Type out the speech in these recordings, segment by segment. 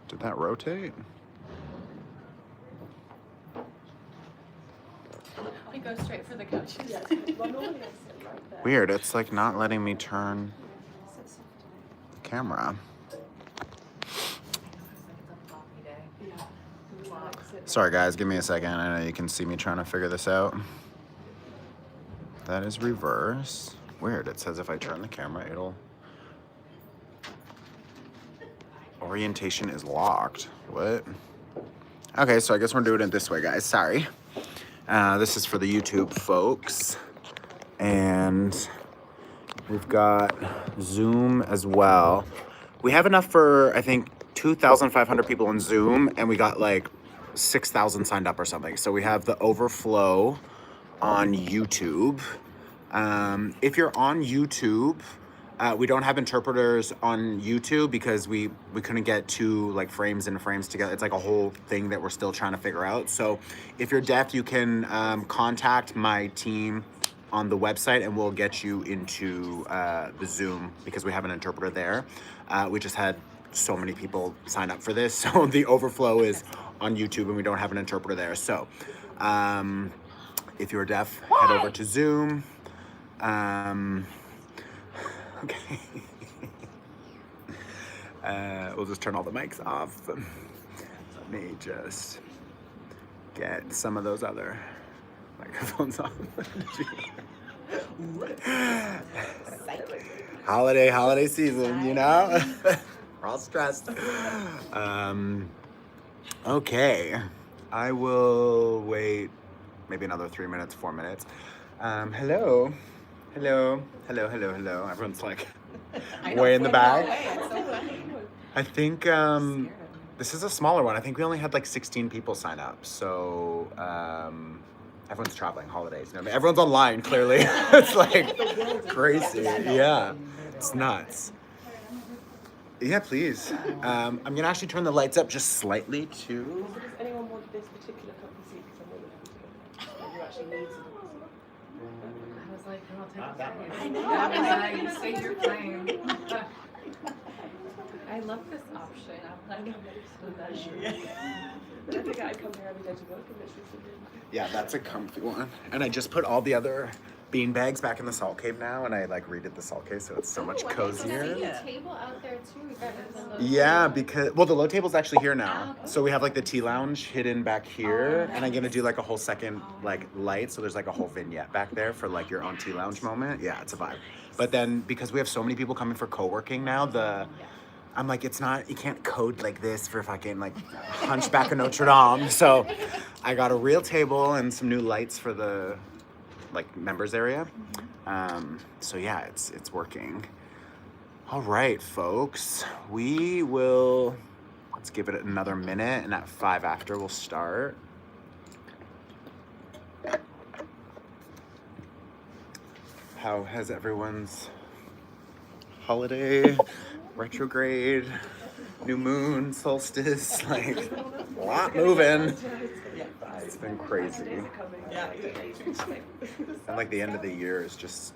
Did that rotate? We go straight for the couches. Weird, it's like not letting me turn the camera. Sorry guys, give me a second. I know you can see me trying to figure this out. That is reverse. Weird, it says if I turn the camera, it'll... Orientation is locked. What? Okay, so I guess we're doing it this way, guys. Sorry. This is for the YouTube folks. And we've got Zoom as well. We have enough for, I think, 2,500 people in Zoom, and we got like 6,000 signed up or something. So we have the overflow on YouTube. If you're on YouTube, we don't have interpreters on YouTube because we couldn't get two like frames and frames together. It's like a whole thing that we're still trying to figure out. So if you're deaf, you can contact my team on the website and we'll get you into the Zoom because we have an interpreter there. We just had so many people sign up for this. So the overflow is on YouTube and we don't have an interpreter there. So if you're deaf, head over to Zoom. Okay. We'll just turn all the mics off. Let me just get some of those other microphones off. Holiday season, you know? We're all stressed. Okay. I will wait maybe another 3 minutes, 4 minutes. Hello. Everyone's like way in the back. I think this is a smaller one. I think we only had like 16 people sign up. So everyone's traveling, holidays. You know, everyone's online, clearly. It's like crazy. Yeah, it's nuts. Yeah, please. I'm going to actually turn the lights up just slightly too. Does anyone want this particular cup of tea? Because I'm you actually need some. I was like, I'll take it. I know. You say you're playing. I love this option. I'm like, I think I'd come here every day to work and literally sit here. Yeah, that's a comfy one. And I just put all the other bean bags back in the salt cave now, and I like redid the salt cave, so it's so much cozier. I see a table out there too. Yeah, because the low table's actually here now. So we have like the tea lounge hidden back here, and I'm gonna do like a whole second like light, so there's like a whole vignette back there for like your own tea lounge moment. Yeah, it's a vibe. But then because we have so many people coming for co-working now, I'm like, it's not, you can't code like this for fucking like Hunchback of Notre Dame. So I got a real table and some new lights for the like members area. So yeah, it's working. All right, folks, let's give it another minute, and at 5 after we'll start. How has everyone's holiday, retrograde, new moon, solstice, like a lot moving. It's been crazy. And like the end of the year is just,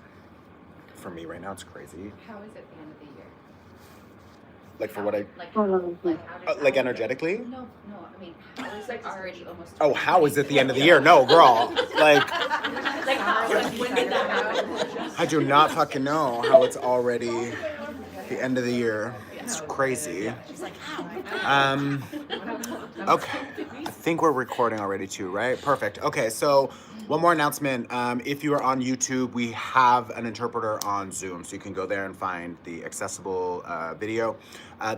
for me right now, it's crazy. How is it the end of the year? Like for what I, Like energetically? No, I mean, how is it already almost? Oh, how is it the end of the year? No, girl. Like When did that happen? I do not fucking know how it's already the end of the year. It's crazy. Okay. I think we're recording already too, right? Perfect. Okay, so one more announcement. If you are on YouTube, we have an interpreter on Zoom, so you can go there and find the accessible video.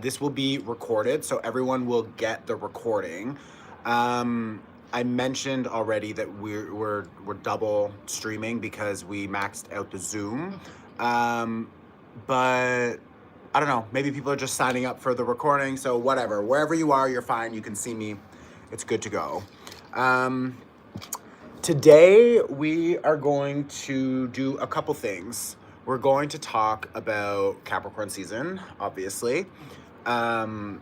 This will be recorded, so everyone will get the recording. I mentioned already that we're double streaming because we maxed out the Zoom, but I don't know, maybe people are just signing up for the recording, so whatever. Wherever you are, you're fine. You can see me. It's good to go. Today, we are going to do a couple things. We're going to talk about Capricorn season, obviously. For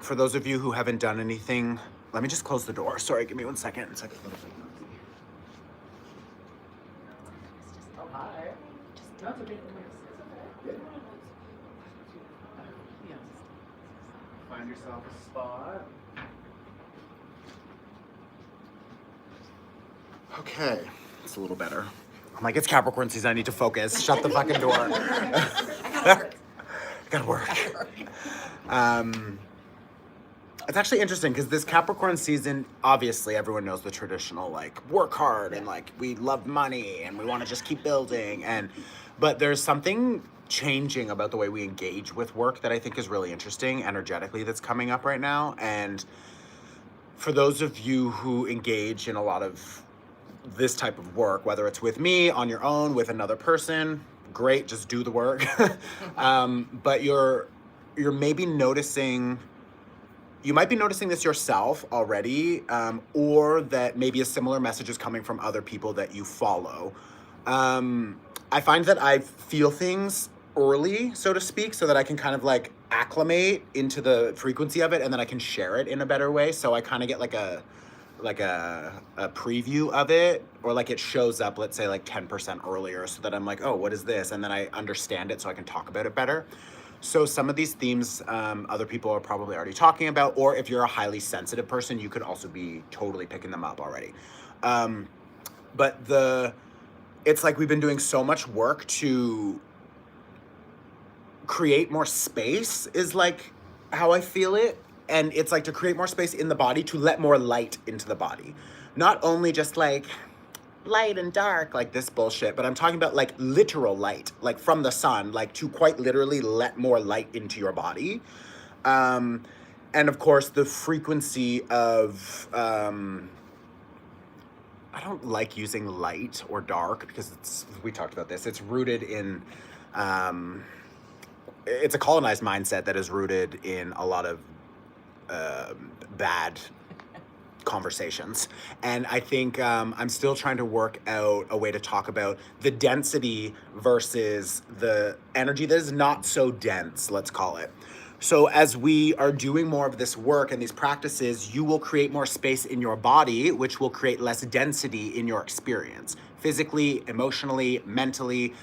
those of you who haven't done anything, let me just close the door. Sorry, give me 1 second. It's like a little bit find yourself a spot. Okay, it's a little better. I'm like, it's Capricorn season, I need to focus. Shut the fucking door. I gotta work. It's actually interesting because this Capricorn season, obviously everyone knows the traditional, like, work hard and like we love money and we want to just keep building, but there's something changing about the way we engage with work that I think is really interesting energetically that's coming up right now. And for those of you who engage in a lot of this type of work, whether it's with me, on your own, with another person, great, just do the work. But you're maybe noticing, you might be noticing this yourself already, or that maybe a similar message is coming from other people that you follow. I find that I feel things early, so to speak, so that I can kind of like acclimate into the frequency of it, and then I can share it in a better way. So I kind of get like a preview of it, or like it shows up, let's say like 10% earlier, so that I'm like, oh, what is this? And then I understand it so I can talk about it better. So some of these themes other people are probably already talking about, or if you're a highly sensitive person, you could also be totally picking them up already. But it's like we've been doing so much work to create more space, is like how I feel it. And it's like to create more space in the body, to let more light into the body. Not only just like light and dark, like this bullshit, but I'm talking about like literal light, like from the sun, like to quite literally let more light into your body. And of course, the frequency of, I don't like using light or dark because we talked about this, it's rooted in, it's a colonized mindset that is rooted in a lot of bad conversations. And I think I'm still trying to work out a way to talk about the density versus the energy that is not so dense, let's call it. So as we are doing more of this work and these practices, you will create more space in your body, which will create less density in your experience, physically, emotionally, mentally.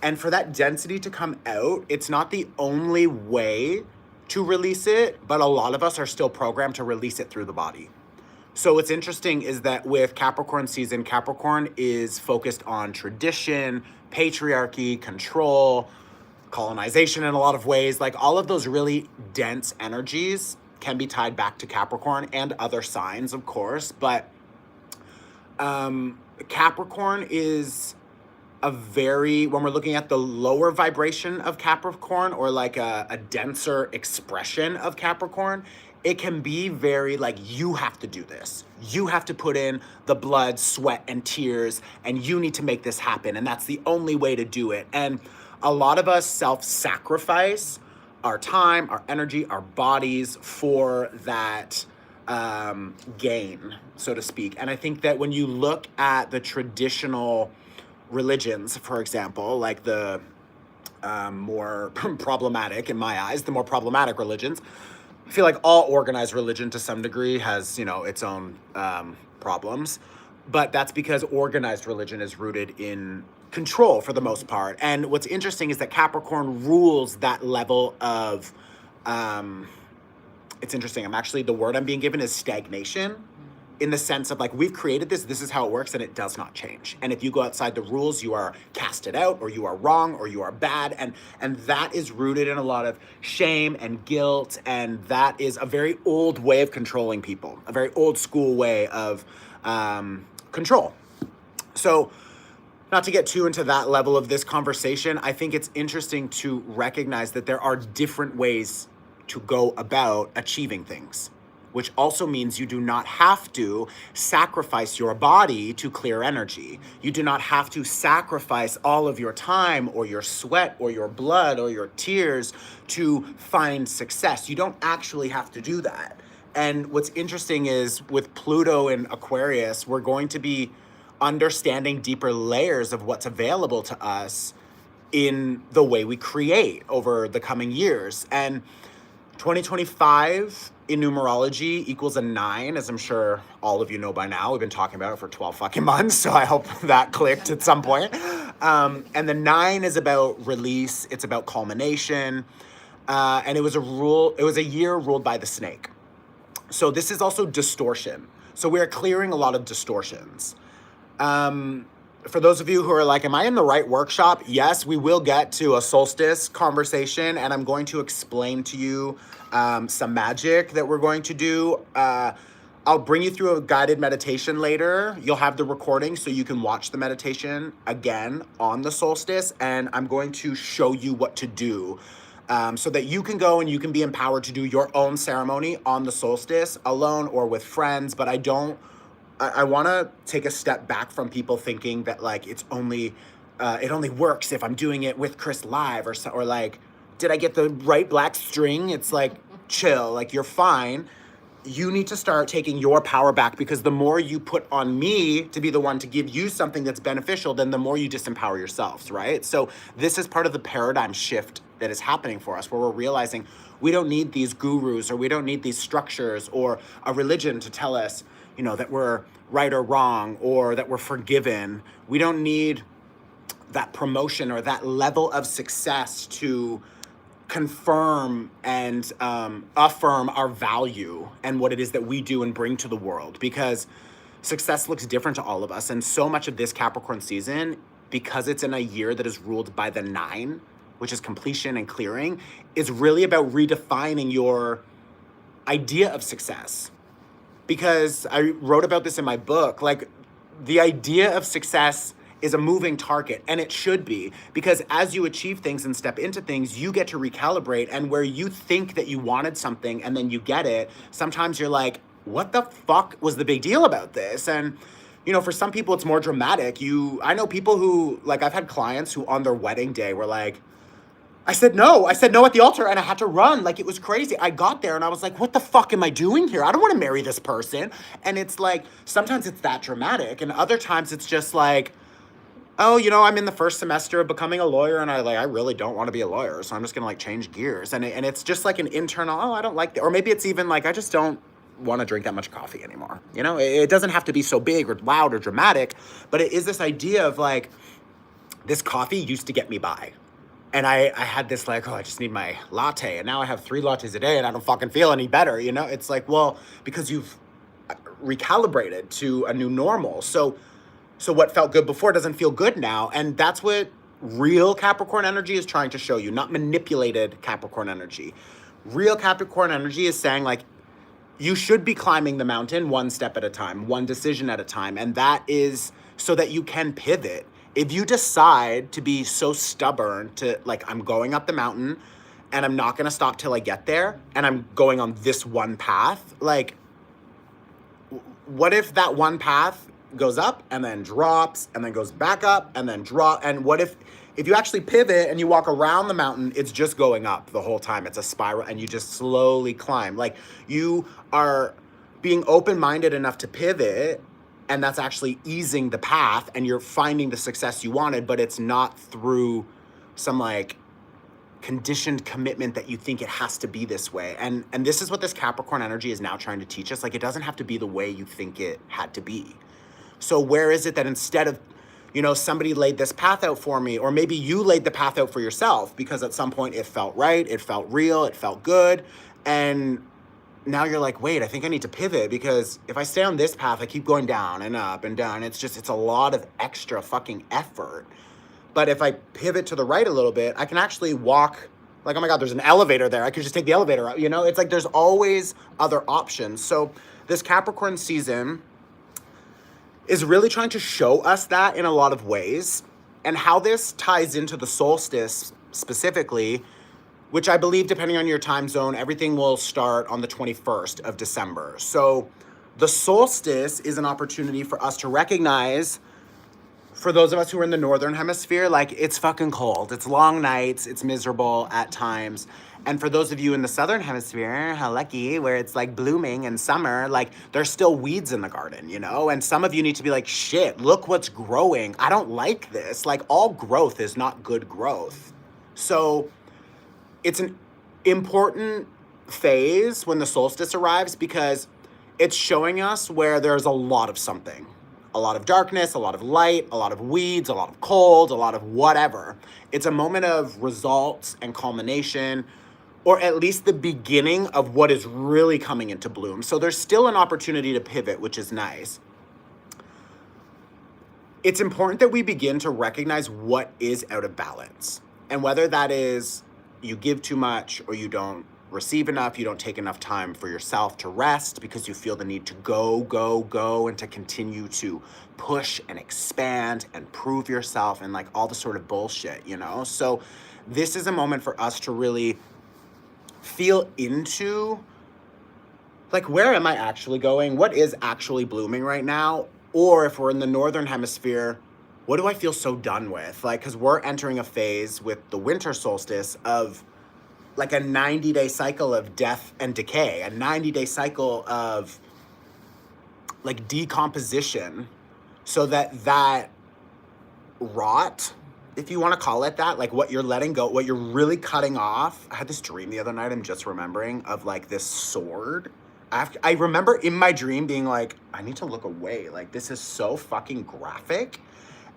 And for that density to come out, it's not the only way to release it, but a lot of us are still programmed to release it through the body. So what's interesting is that with Capricorn season, Capricorn is focused on tradition, patriarchy, control, colonization in a lot of ways. Like all of those really dense energies can be tied back to Capricorn and other signs, of course. But Capricorn is when we're looking at the lower vibration of Capricorn, or like a denser expression of Capricorn, it can be very like, you have to do this. You have to put in the blood, sweat, and tears, and you need to make this happen. And that's the only way to do it. And a lot of us self-sacrifice our time, our energy, our bodies for that gain, so to speak. And I think that when you look at the traditional religions, for example, like the more problematic, in my eyes, the more problematic religions, I feel like all organized religion to some degree has, its own problems, but that's because organized religion is rooted in control for the most part. And what's interesting is that Capricorn rules that level of, it's interesting, the word I'm being given is stagnation, in the sense of like, we've created this is how it works, and it does not change. And if you go outside the rules, you are casted out, or you are wrong, or you are bad. And that is rooted in a lot of shame and guilt. And that is a very old way of controlling people, a very old school way of control. So not to get too into that level of this conversation, I think it's interesting to recognize that there are different ways to go about achieving things, which also means you do not have to sacrifice your body to clear energy. You do not have to sacrifice all of your time or your sweat or your blood or your tears to find success. You don't actually have to do that. And what's interesting is with Pluto in Aquarius, we're going to be understanding deeper layers of what's available to us in the way we create over the coming years. And 2025 in numerology equals a 9, as I'm sure all of you know by now. We've been talking about it for 12 fucking months, so I hope that clicked at some point. And the 9 is about release. It's about culmination. And it was a year ruled by the snake. So this is also distortion. So we're clearing a lot of distortions. For those of you who are like, am I in the right workshop? Yes, we will get to a solstice conversation, and I'm going to explain to you some magic that we're going to do. I'll bring you through a guided meditation later. You'll have the recording so you can watch the meditation again on the solstice, and I'm going to show you what to do so that you can go and you can be empowered to do your own ceremony on the solstice alone or with friends. But I want to take a step back from people thinking that like it only works if I'm doing it with Chris live or like, did I get the right black string? It's like, chill, like you're fine. You need to start taking your power back, because the more you put on me to be the one to give you something that's beneficial, then the more you disempower yourselves, right? So this is part of the paradigm shift that is happening for us, where we're realizing we don't need these gurus, or we don't need these structures or a religion to tell us, you know, that we're right or wrong or that we're forgiven. We don't need that promotion or that level of success to confirm and affirm our value and what it is that we do and bring to the world, because success looks different to all of us. And so much of this Capricorn season, because it's in a year that is ruled by the 9, which is completion and clearing, is really about redefining your idea of success. Because I wrote about this in my book, like the idea of success is a moving target, and it should be, because as you achieve things and step into things, you get to recalibrate. And where you think that you wanted something and then you get it, sometimes you're like, what the fuck was the big deal about this? And you know, for some people it's more dramatic. I know people who, like, I've had clients who on their wedding day were like, I said no at the altar, and I had to run. Like, it was crazy. I got there and I was like, what the fuck am I doing here? I don't want to marry this person. And it's like, sometimes it's that dramatic, and other times it's just like, oh, you know, I'm in the first semester of becoming a lawyer, and I really don't want to be a lawyer, so I'm just gonna like change gears. And it's just like an internal, oh, I don't like that. Or maybe it's even like, I just don't want to drink that much coffee anymore. You know, it doesn't have to be so big or loud or dramatic, but it is this idea of like, this coffee used to get me by. And I had this like, oh, I just need my latte. And now I have 3 lattes a day and I don't fucking feel any better, you know? It's like, well, because you've recalibrated to a new normal. So what felt good before doesn't feel good now. And that's what real Capricorn energy is trying to show you, not manipulated Capricorn energy. Real Capricorn energy is saying like, you should be climbing the mountain one step at a time, one decision at a time. And that is so that you can pivot. If you decide to be so stubborn to like, I'm going up the mountain and I'm not going to stop till I get there, and I'm going on this one path, like, what if that one path goes up and then drops and then goes back up and then drop? And what if you actually pivot and you walk around the mountain, it's just going up the whole time. It's a spiral and you just slowly climb. Like, you are being open-minded enough to pivot, and that's actually easing the path, and you're finding the success you wanted, but it's not through some like conditioned commitment that you think it has to be this way. And this is what this Capricorn energy is now trying to teach us. Like, it doesn't have to be the way you think it had to be. So where is it that instead of, you know, somebody laid this path out for me, or maybe you laid the path out for yourself because at some point it felt right, it felt real, it felt good, and now you're like, wait, I think I need to pivot, because if I stay on this path, I keep going down and up and down. It's a lot of extra fucking effort. But if I pivot to the right a little bit, I can actually walk, like, oh my God, there's an elevator there. I could just take the elevator out, you know? It's like there's always other options. So this Capricorn season is really trying to show us that in a lot of ways. And how this ties into the solstice specifically, which I believe, depending on your time zone, everything will start on the 21st of December. So the solstice is an opportunity for us to recognize, for those of us who are in the northern hemisphere, like, it's fucking cold. It's long nights. It's miserable at times. And for those of you in the southern hemisphere, how lucky, where it's like blooming in summer, like, there's still weeds in the garden, you know? And some of you need to be like, shit, look what's growing. I don't like this. Like, all growth is not good growth. So it's an important phase when the solstice arrives, because it's showing us where there's a lot of something. A lot of darkness, a lot of light, a lot of weeds, a lot of cold, a lot of whatever. It's a moment of results and culmination, or at least the beginning of what is really coming into bloom. So there's still an opportunity to pivot, which is nice. It's important that we begin to recognize what is out of balance. And whether that is you give too much or you don't receive enough, you don't take enough time for yourself to rest because you feel the need to go, and to continue to push and expand and prove yourself and like all the sort of bullshit, you know? So this is a moment for us to really feel into, like, where am I actually going? What is actually blooming right now? Or if we're in the northern hemisphere, what do I feel so done with? Like, because we're entering a phase with the winter solstice of like a 90-day cycle of death and decay, a 90-day cycle of like decomposition, so that rot, if you want to call it that, like what you're letting go, what you're really cutting off. I had this dream the other night, I'm just remembering, of like this sword. I remember in my dream being like, I need to look away. Like, this is so fucking graphic.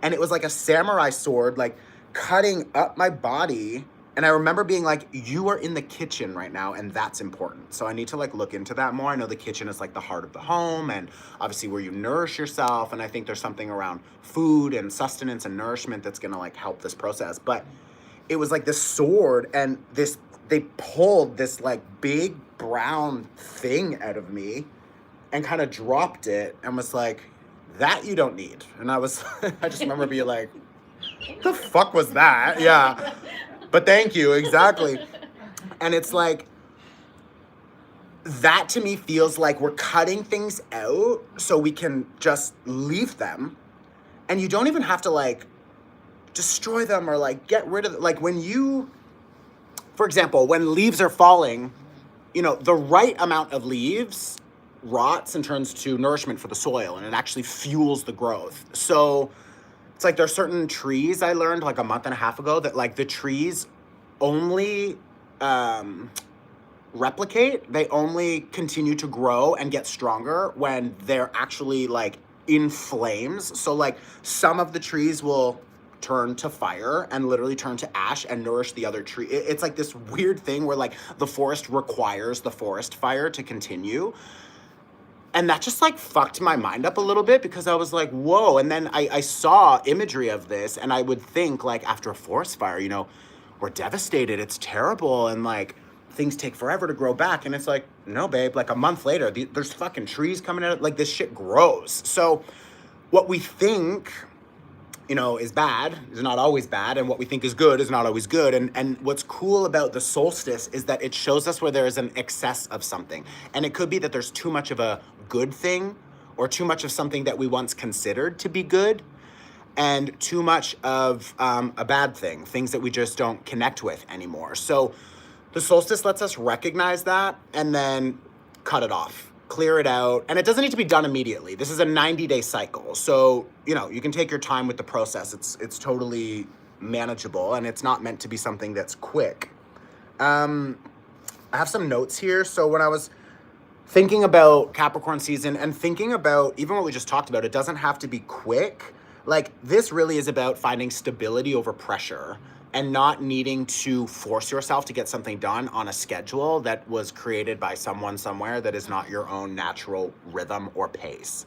And it was like a samurai sword, like cutting up my body. And I remember being like, you are in the kitchen right now, and that's important. So I need to like look into that more. I know the kitchen is like the heart of the home and obviously where you nourish yourself. And I think there's something around food and sustenance and nourishment that's gonna like help this process. But it was like this sword, and they pulled this like big brown thing out of me and kind of dropped it and was like, that you don't need. And I was, I just remember being like, the fuck was that? Yeah. But thank you, exactly. And it's like, that to me feels like we're cutting things out so we can just leave them. And you don't even have to like destroy them or like get rid of them. Like when you, for example, when leaves are falling, you know, the right amount of leaves rots and turns to nourishment for the soil, and it actually fuels the growth. So it's like there's certain trees I learned like a month and a half ago that like the trees only replicate, they only continue to grow and get stronger when they're actually like in flames. So like some of the trees will turn to fire and literally turn to ash and nourish the other tree. It's like this weird thing where like the forest requires the forest fire to continue. And that just like fucked my mind up a little bit because I was like, whoa. And then I saw imagery of this, and I would think like after a forest fire, you know, we're devastated, it's terrible, and like things take forever to grow back. And it's like, no, babe, like a month later, there's fucking trees coming out, like this shit grows. So what we think, you know, is bad is not always bad, and what we think is good is not always good. And what's cool about the solstice is that it shows us where there is an excess of something. And it could be that there's too much of a good thing, or too much of something that we once considered to be good, and too much of a bad thing, things that we just don't connect with anymore. So the solstice lets us recognize that and then cut it off, clear it out. And it doesn't need to be done immediately. This is a 90-day cycle. So, you know, you can take your time with the process. It's totally manageable, and it's not meant to be something that's quick. I have some notes here. So when I was thinking about Capricorn season and thinking about even what we just talked about, it doesn't have to be quick. Like, this really is about finding stability over pressure and not needing to force yourself to get something done on a schedule that was created by someone somewhere that is not your own natural rhythm or pace.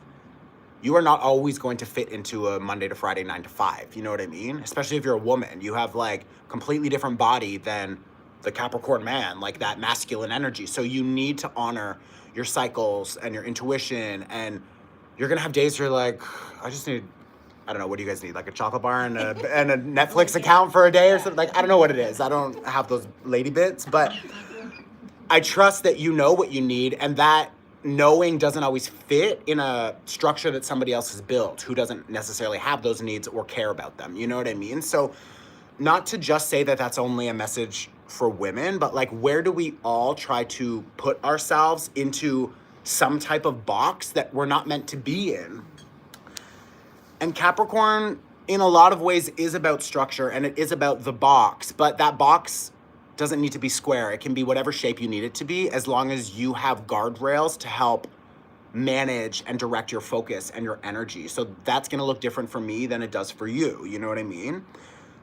You are not always going to fit into a Monday to Friday 9 to 5. You know what I mean? Especially if you're a woman. You have like completely different body than the Capricorn man, like that masculine energy. So you need to honor your cycles and your intuition, and you're gonna have days where you're like, I just need, I don't know, what do you guys need? Like a chocolate bar and a Netflix account for a day or something? Like, I don't know what it is. I don't have those lady bits, but I trust that you know what you need, and that knowing doesn't always fit in a structure that somebody else has built who doesn't necessarily have those needs or care about them. You know what I mean? So not to just say that that's only a message for women, but like, where do we all try to put ourselves into some type of box that we're not meant to be in? And Capricorn, in a lot of ways, is about structure, and it is about the box, but that box doesn't need to be square. It can be whatever shape you need it to be, as long as you have guardrails to help manage and direct your focus and your energy. So that's gonna look different for me than it does for you. You know what I mean?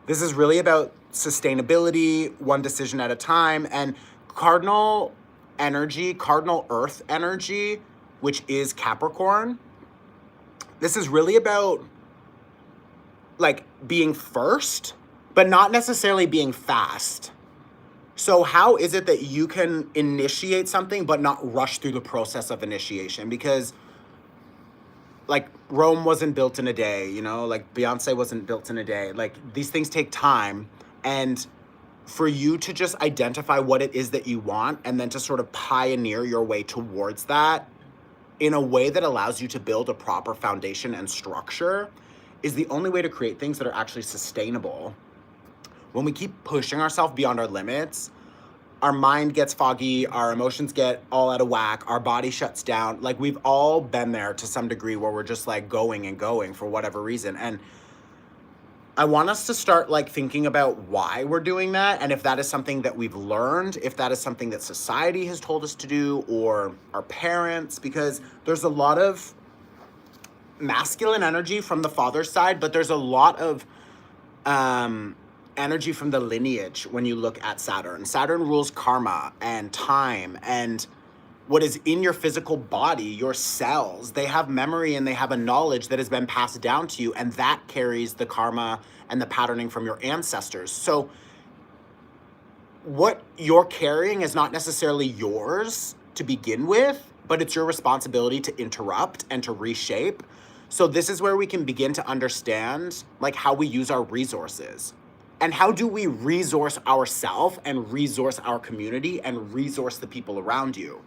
This is really about sustainability, one decision at a time, and cardinal energy, cardinal earth energy, which is Capricorn, this is really about like being first, but not necessarily being fast. So how is it that you can initiate something but not rush through the process of initiation? Because like Rome wasn't built in a day, you know, like Beyonce wasn't built in a day. Like these things take time. And for you to just identify what it is that you want and then to sort of pioneer your way towards that in a way that allows you to build a proper foundation and structure is the only way to create things that are actually sustainable. When we keep pushing ourselves beyond our limits, our mind gets foggy, our emotions get all out of whack, our body shuts down. Like we've all been there to some degree where we're just like going and going for whatever reason. And I want us to start like thinking about why we're doing that, and if that is something that we've learned, if that is something that society has told us to do, or our parents, because there's a lot of masculine energy from the father's side, but there's a lot of energy from the lineage when you look at Saturn. Saturn rules karma and time and what is in your physical body, your cells. They have memory and they have a knowledge that has been passed down to you, and that carries the karma and the patterning from your ancestors. So what you're carrying is not necessarily yours to begin with, but it's your responsibility to interrupt and to reshape. So this is where we can begin to understand like how we use our resources. And how do we resource ourselves and resource our community and resource the people around you?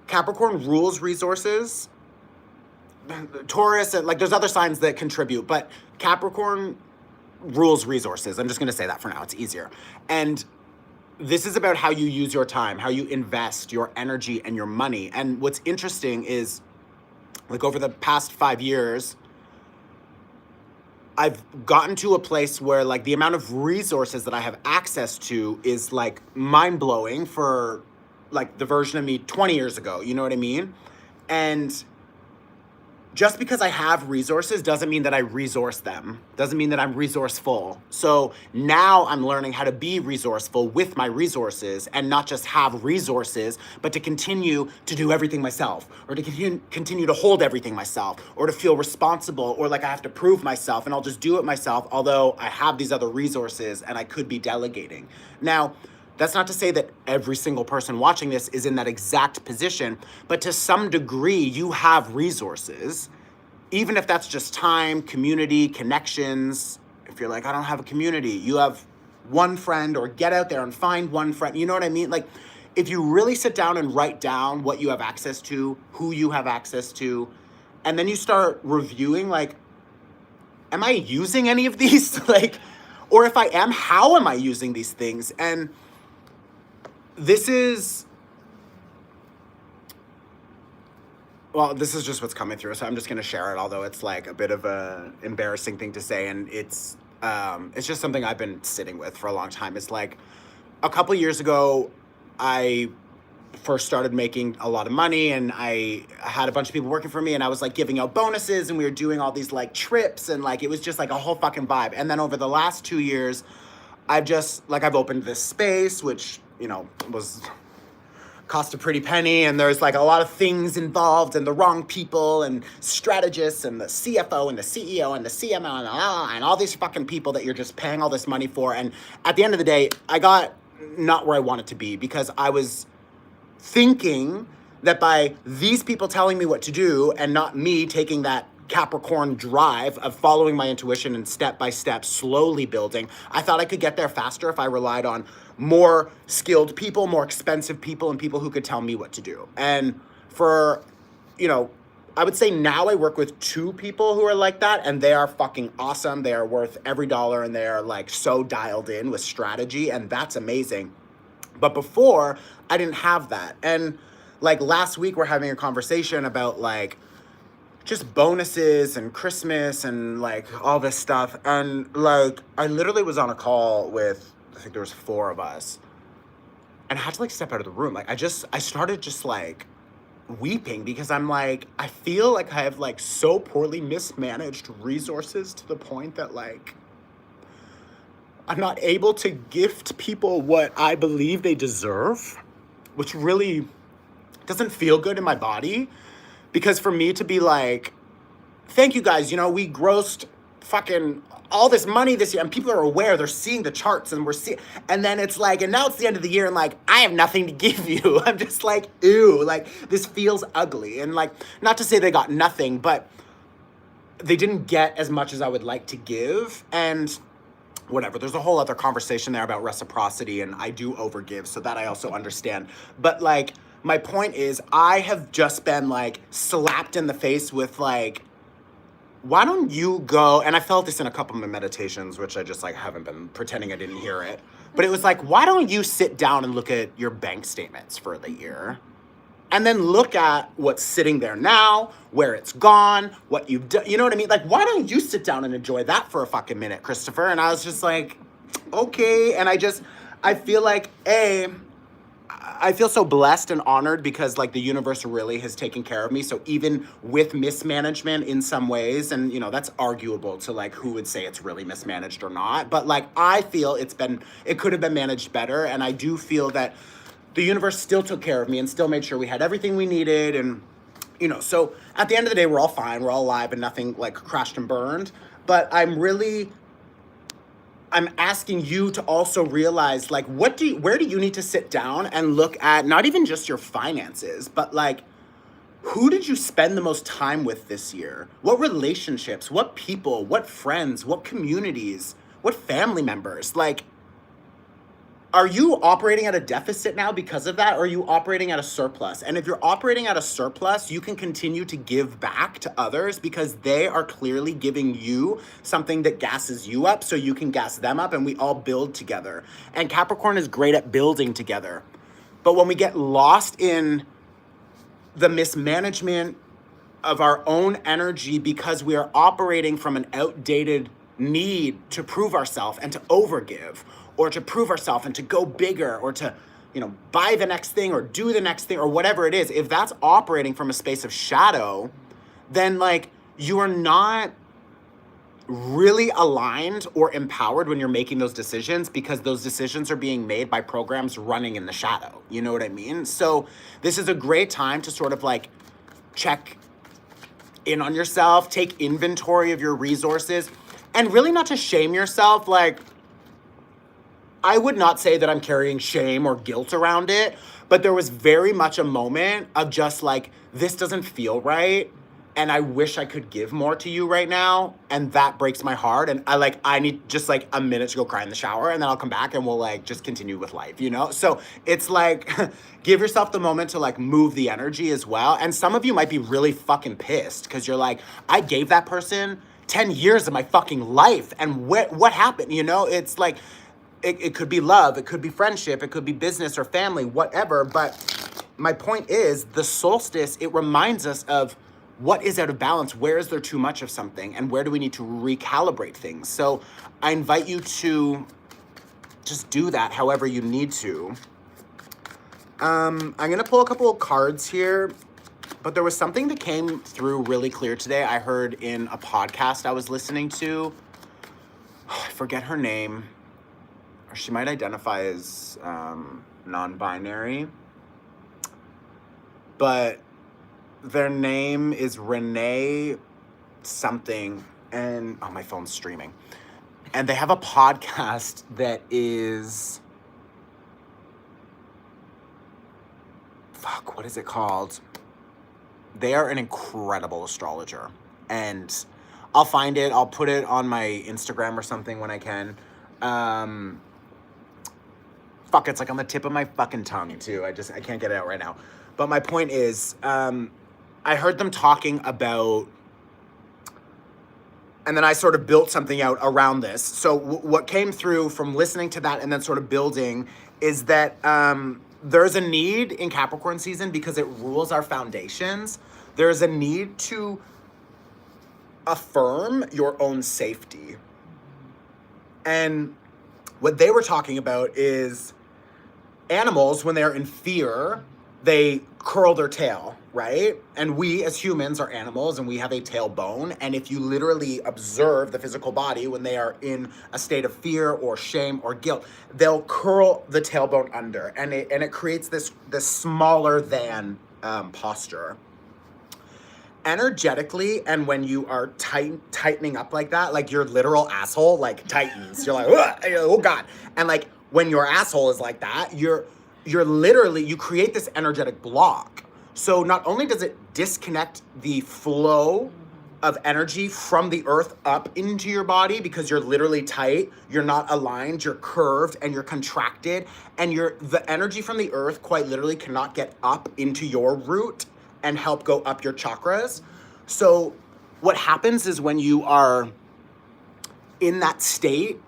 Capricorn rules resources. Taurus, and like there's other signs that contribute, but Capricorn rules resources. I'm just going to say that for now. It's easier. And this is about how you use your time, how you invest your energy and your money. And what's interesting is like over the past 5 years, I've gotten to a place where like the amount of resources that I have access to is like mind-blowing for like the version of me 20 years ago, you know what I mean? And just because I have resources doesn't mean that I resource them, doesn't mean that I'm resourceful. So now I'm learning how to be resourceful with my resources and not just have resources, but to continue to do everything myself, or to continue to hold everything myself, or to feel responsible, or like I have to prove myself and I'll just do it myself, although I have these other resources and I could be delegating. Now, that's not to say that every single person watching this is in that exact position, but to some degree, you have resources, even if that's just time, community, connections. If you're like, I don't have a community, you have one friend, or get out there and find one friend. You know what I mean? Like, if you really sit down and write down what you have access to, who you have access to, and then you start reviewing, like, am I using any of these? Like, or if I am, how am I using these things? And this is just what's coming through, so I'm just going to share it, although it's like a bit of a embarrassing thing to say, and it's just something I've been sitting with for a long time. It's like a couple years ago, I first started making a lot of money, and I had a bunch of people working for me, and I was like giving out bonuses, and we were doing all these like trips, and like it was just like a whole fucking vibe. And then over the last 2 years, I've opened this space, which, you know, cost a pretty penny, and there's like a lot of things involved, and the wrong people and strategists and the CFO and the CEO and the CMO and all these fucking people that you're just paying all this money for. And at the end of the day, I got not where I wanted to be, because I was thinking that by these people telling me what to do and not me taking that Capricorn drive of following my intuition and step by step slowly building, I thought I could get there faster if I relied on more skilled people, more expensive people, and people who could tell me what to do. And for, you know, I would say now I work with 2 people who are like that, and they are fucking awesome. They are worth every dollar, and they are like so dialed in with strategy, and that's amazing. But before, I didn't have that. And like last week, we're having a conversation about like just bonuses and Christmas and like all this stuff. And like, I literally was on a call with, I think there was 4 of us, and I had to like step out of the room. Like I started just like weeping, because I'm like, I feel like I have like so poorly mismanaged resources to the point that like, I'm not able to gift people what I believe they deserve, which really doesn't feel good in my body. Because for me to be like, thank you guys, you know, we grossed fucking all this money this year, and people are aware, they're seeing the charts, and we're seeing, and then it's like, and now it's the end of the year, and like, I have nothing to give you. I'm just like, ew, like, this feels ugly. And like, not to say they got nothing, but they didn't get as much as I would like to give. And whatever, there's a whole other conversation there about reciprocity, and I do overgive, so that I also understand. But like, my point is, I have just been like slapped in the face with like, why don't you go, and I felt this in a couple of my meditations, which I just like haven't been pretending I didn't hear it, but it was like, why don't you sit down and look at your bank statements for the year? And then look at what's sitting there now, where it's gone, what you've done, you know what I mean? Like, why don't you sit down and enjoy that for a fucking minute, Christopher? And I was just like, okay. And I feel like, I feel so blessed and honored because like the universe really has taken care of me. So even with mismanagement in some ways, and you know, that's arguable to like who would say it's really mismanaged or not. But like, I feel it could have been managed better. And I do feel that the universe still took care of me and still made sure we had everything we needed. And, you know, so at the end of the day, we're all fine. We're all alive and nothing like crashed and burned. But I'm asking you to also realize, like, where do you need to sit down and look at not even just your finances, but like, who did you spend the most time with this year? What relationships, what people, what friends, what communities, what family members? Like, are you operating at a deficit now because of that, or are you operating at a surplus? And if you're operating at a surplus, you can continue to give back to others because they are clearly giving you something that gasses you up so you can gas them up, and we all build together. And Capricorn is great at building together. But when we get lost in the mismanagement of our own energy because we are operating from an outdated need to prove ourselves and to overgive, or to prove ourselves and to go bigger, or to, you know, buy the next thing or do the next thing or whatever it is, if that's operating from a space of shadow, then like you are not really aligned or empowered when you're making those decisions, because those decisions are being made by programs running in the shadow. You know what I mean? So this is a great time to sort of like check in on yourself, take inventory of your resources, and really not to shame yourself. Like, I would not say that I'm carrying shame or guilt around it, but there was very much a moment of just like, this doesn't feel right, and I wish I could give more to you right now, and that breaks my heart, and I need just like a minute to go cry in the shower, and then I'll come back and we'll like just continue with life, you know? So it's like, give yourself the moment to like move the energy as well. And some of you might be really fucking pissed because you're like, I gave that person 10 years of my fucking life, and what happened? You know, it's like, it could be love, it could be friendship, it could be business or family, whatever. But my point is, the solstice, it reminds us of what is out of balance, where is there too much of something, and where do we need to recalibrate things. So I invite you to just do that however you need to. I'm gonna pull a couple of cards here, but there was something that came through really clear today. I heard in a podcast I was listening to, I forget her name, or she might identify as non-binary, but their name is Renee something, and oh, my phone's streaming. And they have a podcast that is, fuck, what is it called? They are an incredible astrologer, and I'll find it. I'll put it on my Instagram or something when I can. Fuck, it's like on the tip of my fucking tongue too. I can't get it out right now. But my point is, I heard them talking about, and then I sort of built something out around this. So what came through from listening to that and then sort of building is that there's a need in Capricorn season, because it rules our foundations. There's a need to affirm your own safety. And what they were talking about is animals, when they're in fear, they curl their tail, right? And we as humans are animals and we have a tailbone. And if you literally observe the physical body when they are in a state of fear or shame or guilt, they'll curl the tailbone under, and it creates this smaller than posture. Energetically, and when you are tightening up like that, like your literal asshole like tightens. You're like, oh God. And like when your asshole is like that, you're literally, you create this energetic block. So not only does it disconnect the flow of energy from the earth up into your body because you're literally tight, you're not aligned, you're curved, and you're contracted, and the energy from the earth quite literally cannot get up into your root and help go up your chakras. So what happens is when you are in that state,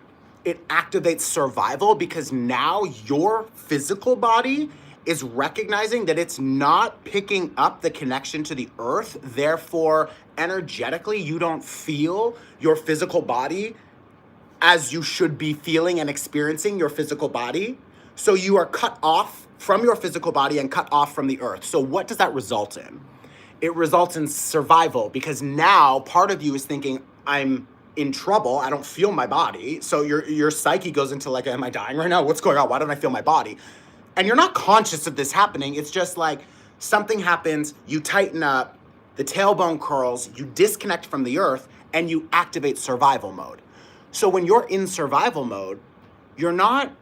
it activates survival because now your physical body is recognizing that it's not picking up the connection to the earth. Therefore, energetically, you don't feel your physical body as you should be feeling and experiencing your physical body. So you are cut off from your physical body and cut off from the earth. So what does that result in? It results in survival because now part of you is thinking, I'm in trouble, I don't feel my body. So your psyche goes into like, am I dying right now? What's going on? Why don't I feel my body? And you're not conscious of this happening. It's just like something happens, you tighten up, the tailbone curls, you disconnect from the earth, and you activate survival mode. So when you're in survival mode, you're not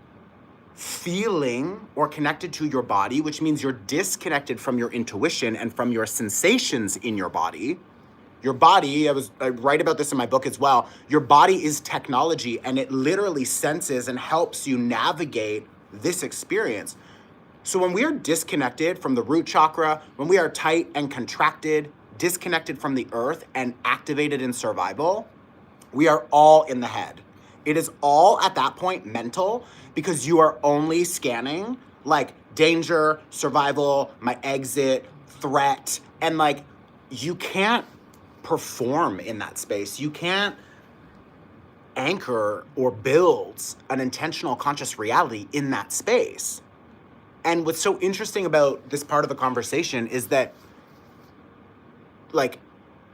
feeling or connected to your body, which means you're disconnected from your intuition and from your sensations in your body. Your body, I write about this in my book as well, your body is technology and it literally senses and helps you navigate this experience. So when we are disconnected from the root chakra, when we are tight and contracted, disconnected from the earth and activated in survival, we are all in the head. It is all at that point mental because you are only scanning like danger, survival, my exit, threat, and like you can't perform in that space. You can't anchor or build an intentional conscious reality in that space. And what's so interesting about this part of the conversation is that like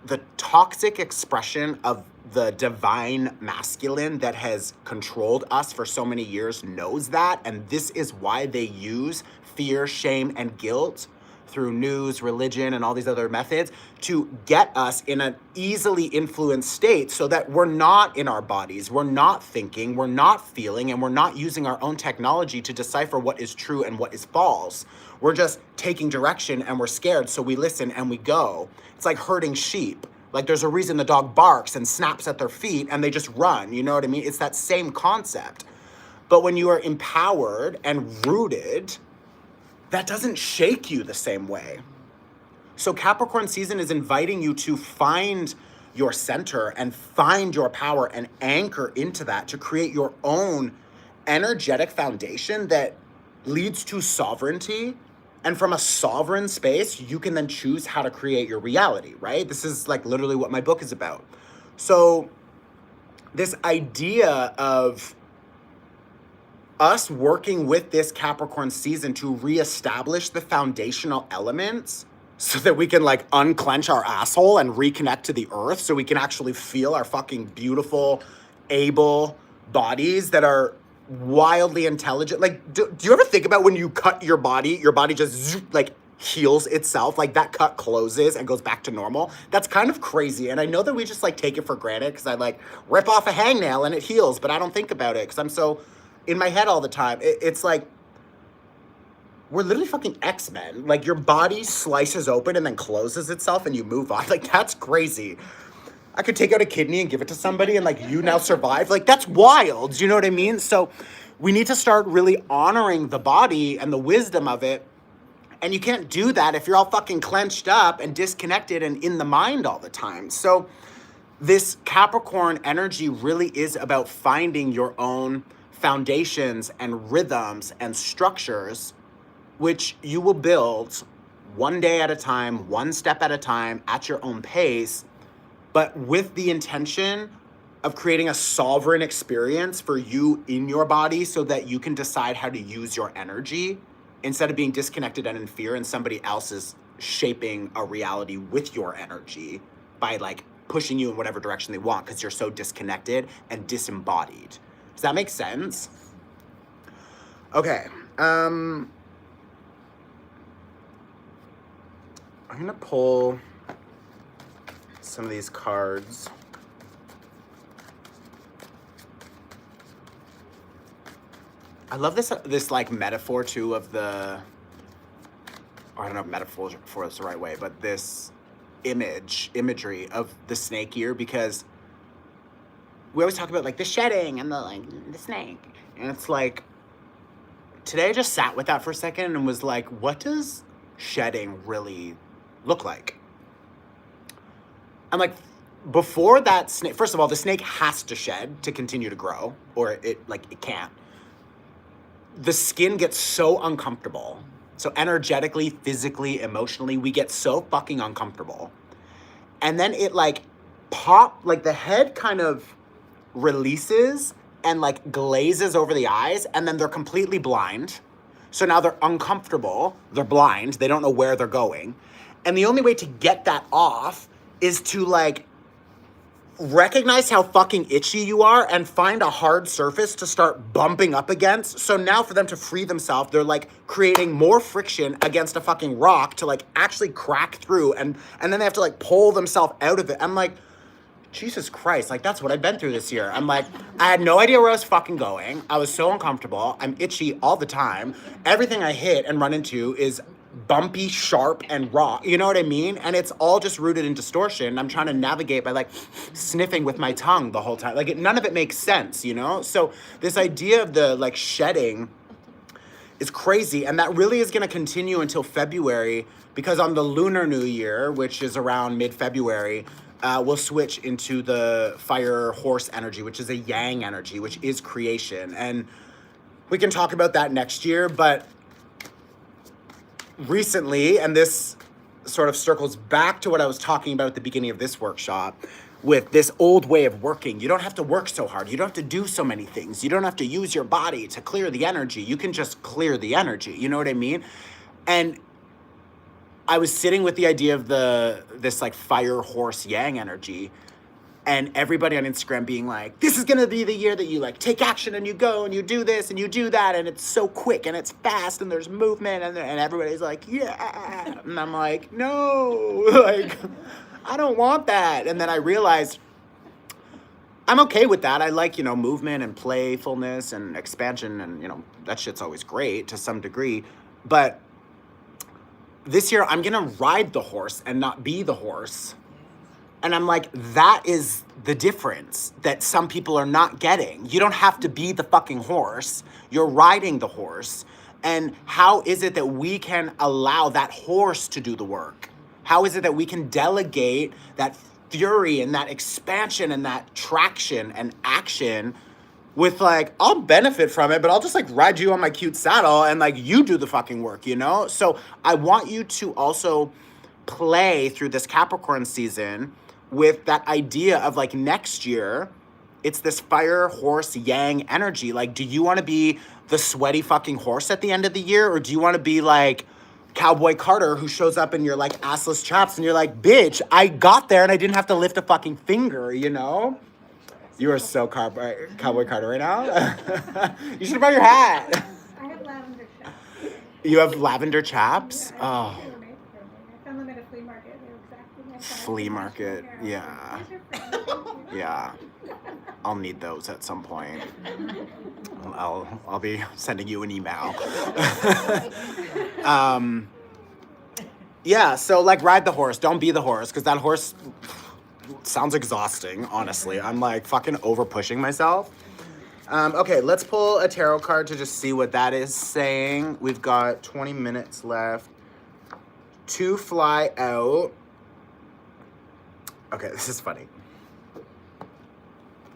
the toxic expression of the divine masculine that has controlled us for so many years knows that, and this is why they use fear, shame, and guilt through news, religion, and all these other methods to get us in an easily influenced state so that we're not in our bodies, we're not thinking, we're not feeling, and we're not using our own technology to decipher what is true and what is false. We're just taking direction and we're scared, so we listen and we go. It's like herding sheep. Like there's a reason the dog barks and snaps at their feet and they just run, you know what I mean? It's that same concept. But when you are empowered and rooted, that doesn't shake you the same way. So Capricorn season is inviting you to find your center and find your power and anchor into that to create your own energetic foundation that leads to sovereignty. And from a sovereign space, you can then choose how to create your reality, right? This is like literally what my book is about. So this idea of us working with this Capricorn season to reestablish the foundational elements so that we can like unclench our asshole and reconnect to the earth so we can actually feel our fucking beautiful, able bodies that are wildly intelligent. Like, do you ever think about when you cut your body just like heals itself, like that cut closes and goes back to normal? That's kind of crazy. And I know that we just like take it for granted because I like rip off a hangnail and it heals, but I don't think about it because I'm so in my head all the time. It's like, we're literally fucking X-Men. Like your body slices open and then closes itself and you move on. Like that's crazy. I could take out a kidney and give it to somebody and like you now survive. Like that's wild. Do you know what I mean? So we need to start really honoring the body and the wisdom of it. And you can't do that if you're all fucking clenched up and disconnected and in the mind all the time. So this Capricorn energy really is about finding your own foundations and rhythms and structures, which you will build one day at a time, one step at a time, at your own pace, but with the intention of creating a sovereign experience for you in your body so that you can decide how to use your energy instead of being disconnected and in fear, and somebody else is shaping a reality with your energy by like pushing you in whatever direction they want because you're so disconnected and disembodied. Does that make sense? Okay. I'm gonna pull some of these cards. I love this like metaphor too of the, or I don't know if metaphor is the right way, but this imagery of the snake ear, because we always talk about like the shedding and the snake, and it's like today I just sat with that for a second and was like, what does shedding really look like? I'm like, before that snake, first of all, the snake has to shed to continue to grow, or it can't. The skin gets so uncomfortable. So energetically, physically, emotionally, we get so fucking uncomfortable. And then it like the head kind of releases and like glazes over the eyes, and then they're completely blind. So now they're uncomfortable, they're blind, they don't know where they're going. And the only way to get that off is to like recognize how fucking itchy you are and find a hard surface to start bumping up against. So now for them to free themselves, they're like creating more friction against a fucking rock to like actually crack through, and then they have to like pull themselves out of it. I'm like, Jesus Christ, like that's what I've been through this year. I'm like, I had no idea where I was fucking going. I was so uncomfortable. I'm itchy all the time. Everything I hit and run into is bumpy, sharp, and raw. You know what I mean? And it's all just rooted in distortion. I'm trying to navigate by like sniffing with my tongue the whole time. Like none of it makes sense, you know? So this idea of the like shedding is crazy. And that really is going to continue until February, because on the Lunar New Year, which is around mid-February, we'll switch into the fire horse energy, which is a yang energy, which is creation. And we can talk about that next year, but recently, and this sort of circles back to what I was talking about at the beginning of this workshop, with this old way of working. You don't have to work so hard. You don't have to do so many things. You don't have to use your body to clear the energy. You can just clear the energy. You know what I mean? And I was sitting with the idea of this like fire horse yang energy, and everybody on Instagram being like, this is gonna be the year that you like take action and you go and you do this and you do that, and it's so quick and it's fast and there's movement, and everybody's like, yeah. And I'm like, no, like, I don't want that. And then I realized I'm okay with that. I like, movement and playfulness and expansion, and, that shit's always great to some degree. But this year I'm gonna ride the horse and not be the horse. And I'm like, that is the difference that some people are not getting. You don't have to be the fucking horse. You're riding the horse. And how is it that we can allow that horse to do the work? How is it that we can delegate that fury and that expansion and that traction and action with like, I'll benefit from it, but I'll just like ride you on my cute saddle and like you do the fucking work, So I want you to also play through this Capricorn season with that idea of like next year, it's this fire horse yang energy. Like, do you want to be the sweaty fucking horse at the end of the year? Or do you want to be like Cowboy Carter, who shows up in your like assless chaps and you're like, bitch, I got there and I didn't have to lift a fucking finger, You are so Cowboy Carter right now. You should have brought your hat. I have lavender chaps. You have lavender chaps? Yeah, I Oh. think they were made for me. I found them at a flea market. They were exactly my size. Flea market, Yeah. yeah. These are friends. Thank you. Yeah. I'll need those at some point. I'll be sending you an email. Yeah, so like ride the horse. Don't be the horse, because that horse sounds exhausting, honestly. I'm like fucking over pushing myself. Okay, let's pull a tarot card to just see what that is saying. We've got 20 minutes left to fly out. Okay, this is funny.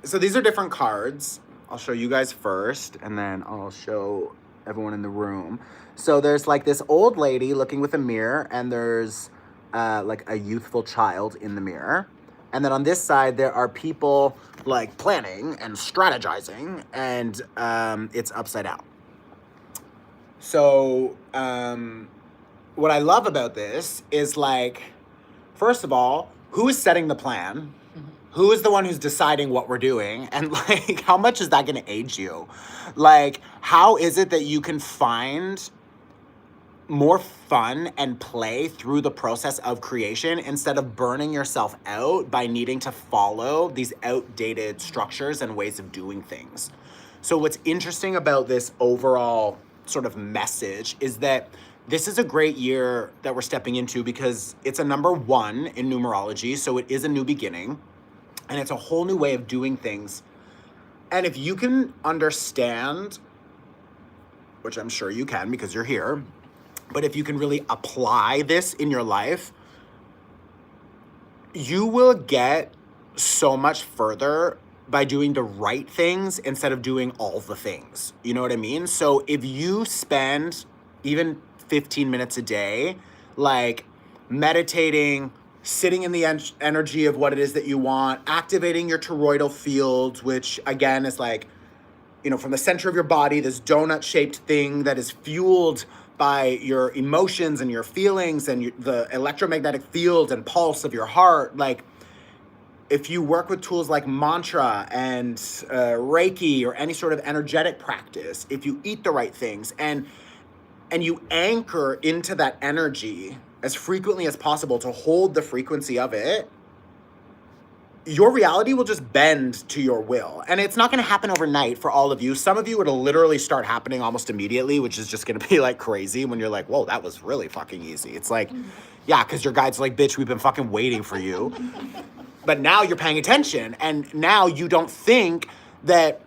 So these are different cards. I'll show you guys first, and then I'll show everyone in the room. So there's like this old lady looking with a mirror, and there's like a youthful child in the mirror. And then on this side, there are people like planning and strategizing, and it's upside down. So, what I love about this is like, first of all, who is setting the plan? Who is the one who's deciding what we're doing? And like, how much is that gonna age you? Like, how is it that you can find more fun and play through the process of creation instead of burning yourself out by needing to follow these outdated structures and ways of doing things? So what's interesting about this overall sort of message is that this is a great year that we're stepping into because it's a number 1 in numerology, so it is a new beginning, and it's a whole new way of doing things. And if you can understand, which I'm sure you can because you're here, but if you can really apply this in your life, you will get so much further by doing the right things instead of doing all the things. You know what I mean? So if you spend even 15 minutes a day, like meditating, sitting in the energy of what it is that you want, activating your toroidal field, which again is like, you know, from the center of your body, this donut-shaped thing that is fueled by your emotions and your feelings and the electromagnetic field and pulse of your heart. Like, if you work with tools like mantra and Reiki or any sort of energetic practice, if you eat the right things and you anchor into that energy as frequently as possible to hold the frequency of it, your reality will just bend to your will. And it's not going to happen overnight for all of you. Some of you, it'll literally start happening almost immediately, which is just going to be like crazy when you're like, whoa, that was really fucking easy. It's like, yeah, because your guide's like, bitch, we've been fucking waiting for you. But now you're paying attention, and now you don't think that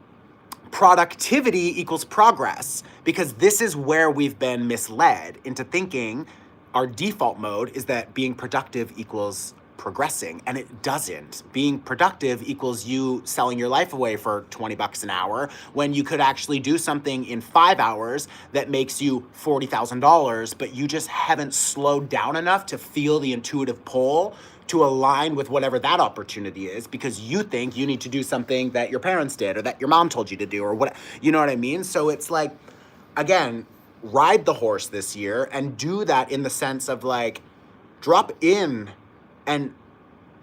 productivity equals progress, because this is where we've been misled into thinking our default mode is that being productive equals progressing, and it doesn't. Being productive equals you selling your life away for $20 an hour when you could actually do something in 5 hours that makes you $40,000, but you just haven't slowed down enough to feel the intuitive pull to align with whatever that opportunity is, because you think you need to do something that your parents did or that your mom told you to do or what, you know what I mean? So it's like, again, ride the horse this year and do that in the sense of like, drop in and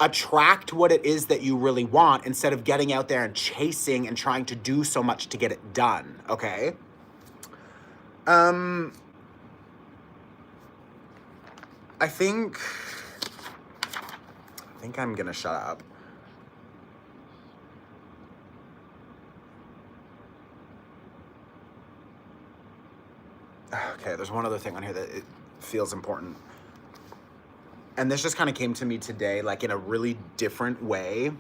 attract what it is that you really want instead of getting out there and chasing and trying to do so much to get it done, okay? I think I'm gonna shut up. Okay, there's one other thing on here that it feels important. And this just kind of came to me today, like in a really different way.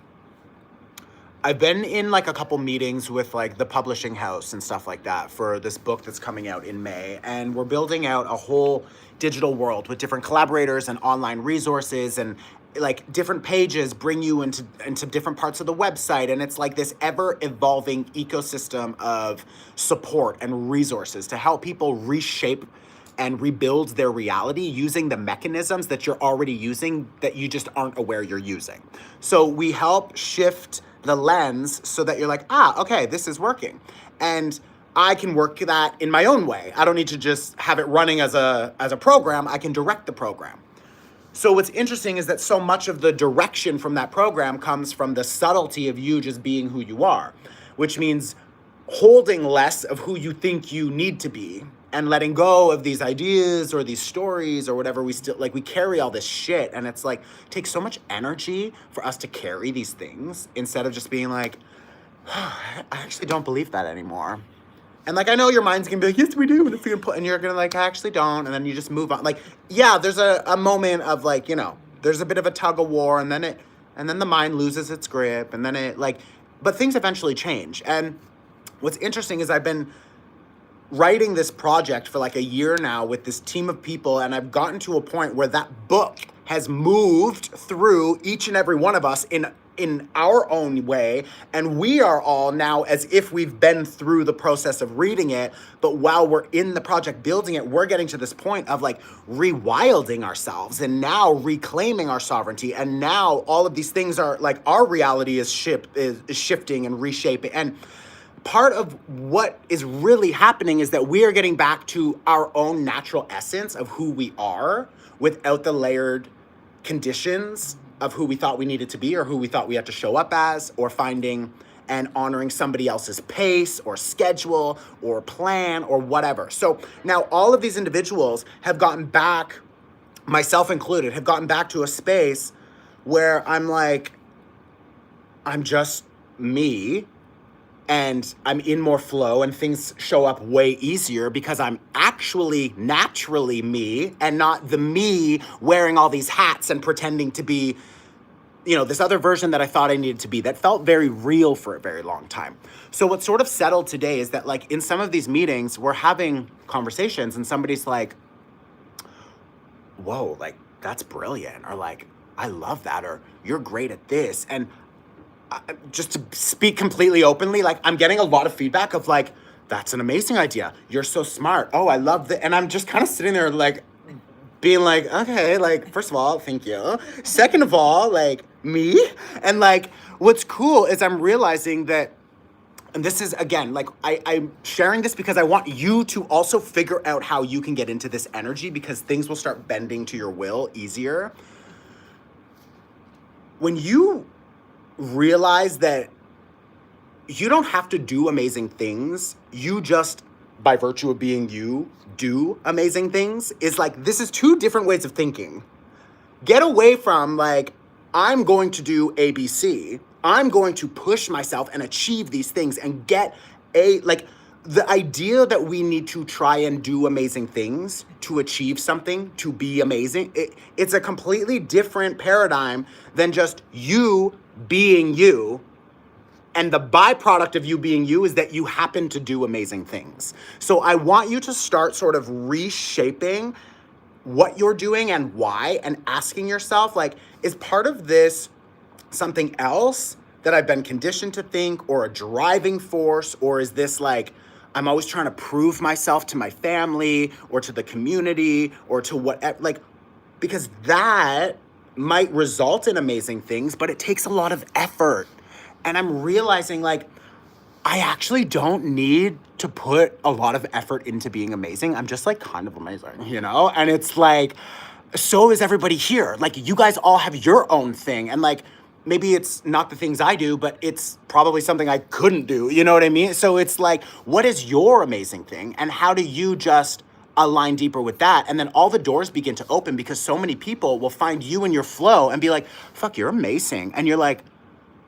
I've been in like a couple meetings with like the publishing house and stuff like that for this book that's coming out in May. And we're building out a whole digital world with different collaborators and online resources, and like different pages bring you into different parts of the website. And it's like this ever evolving ecosystem of support and resources to help people reshape and rebuild their reality using the mechanisms that you're already using that you just aren't aware you're using. So we help shift the lens so that you're like, okay, this is working. And I can work that in my own way. I don't need to just have it running as a program. I can direct the program. So what's interesting is that so much of the direction from that program comes from the subtlety of you just being who you are, which means holding less of who you think you need to be and letting go of these ideas or these stories or whatever. We still, like, we carry all this shit, and it's like, it takes so much energy for us to carry these things instead of just being like, I actually don't believe that anymore. And like, I know your mind's gonna be like, yes, we do. And if you put, and you're gonna like, I actually don't. And then you just move on. Like, yeah, there's a moment of like, you know, there's a bit of a tug of war, and then the mind loses its grip, and then it like, but things eventually change. And what's interesting is I've been writing this project for like a year now with this team of people, and I've gotten to a point where that book has moved through each and every one of us in our own way, and we are all now as if we've been through the process of reading it, but while we're in the project building it, we're getting to this point of like rewilding ourselves and now reclaiming our sovereignty, and now all of these things are like, our reality is shifting and reshaping. And part of what is really happening is that we are getting back to our own natural essence of who we are without the layered conditions of who we thought we needed to be or who we thought we had to show up as, or finding and honoring somebody else's pace or schedule or plan or whatever. So now all of these individuals have gotten back, myself included, have gotten back to a space where I'm like, I'm just me, and I'm in more flow, and things show up way easier because I'm actually naturally me and not the me wearing all these hats and pretending to be, you know, this other version that I thought I needed to be that felt very real for a very long time. So what sort of settled today is that, like, in some of these meetings, we're having conversations and somebody's like, whoa, like, that's brilliant, or like, I love that, or you're great at this. And just to speak completely openly, like, I'm getting a lot of feedback of like, that's an amazing idea. You're so smart. Oh, I love that. And I'm just kind of sitting there like being like, okay, like, first of all, thank you. Second of all, like, me. And like, what's cool is I'm realizing that, and this is, again, like, I'm sharing this because I want you to also figure out how you can get into this energy, because things will start bending to your will easier. When you realize that you don't have to do amazing things, you just, by virtue of being you, do amazing things, is like, this is two different ways of thinking. Get away from like, I'm going to do ABC. I'm going to push myself and achieve these things and get like, the idea that we need to try and do amazing things to achieve something, to be amazing, it's a completely different paradigm than just you being you. And the byproduct of you being you is that you happen to do amazing things. So I want you to start sort of reshaping what you're doing and why, and asking yourself, like, is part of this something else that I've been conditioned to think, or a driving force, or is this like, I'm always trying to prove myself to my family or to the community or to whatever, like, because that might result in amazing things, but it takes a lot of effort. And I'm realizing, like, I actually don't need to put a lot of effort into being amazing. I'm just like kind of amazing, you know? And it's like, so is everybody here. Like, you guys all have your own thing. And like, maybe it's not the things I do, but it's probably something I couldn't do. You know what I mean? So it's like, what is your amazing thing? And how do you just align deeper with that? And then all the doors begin to open, because so many people will find you in your flow and be like, fuck, you're amazing. And you're like,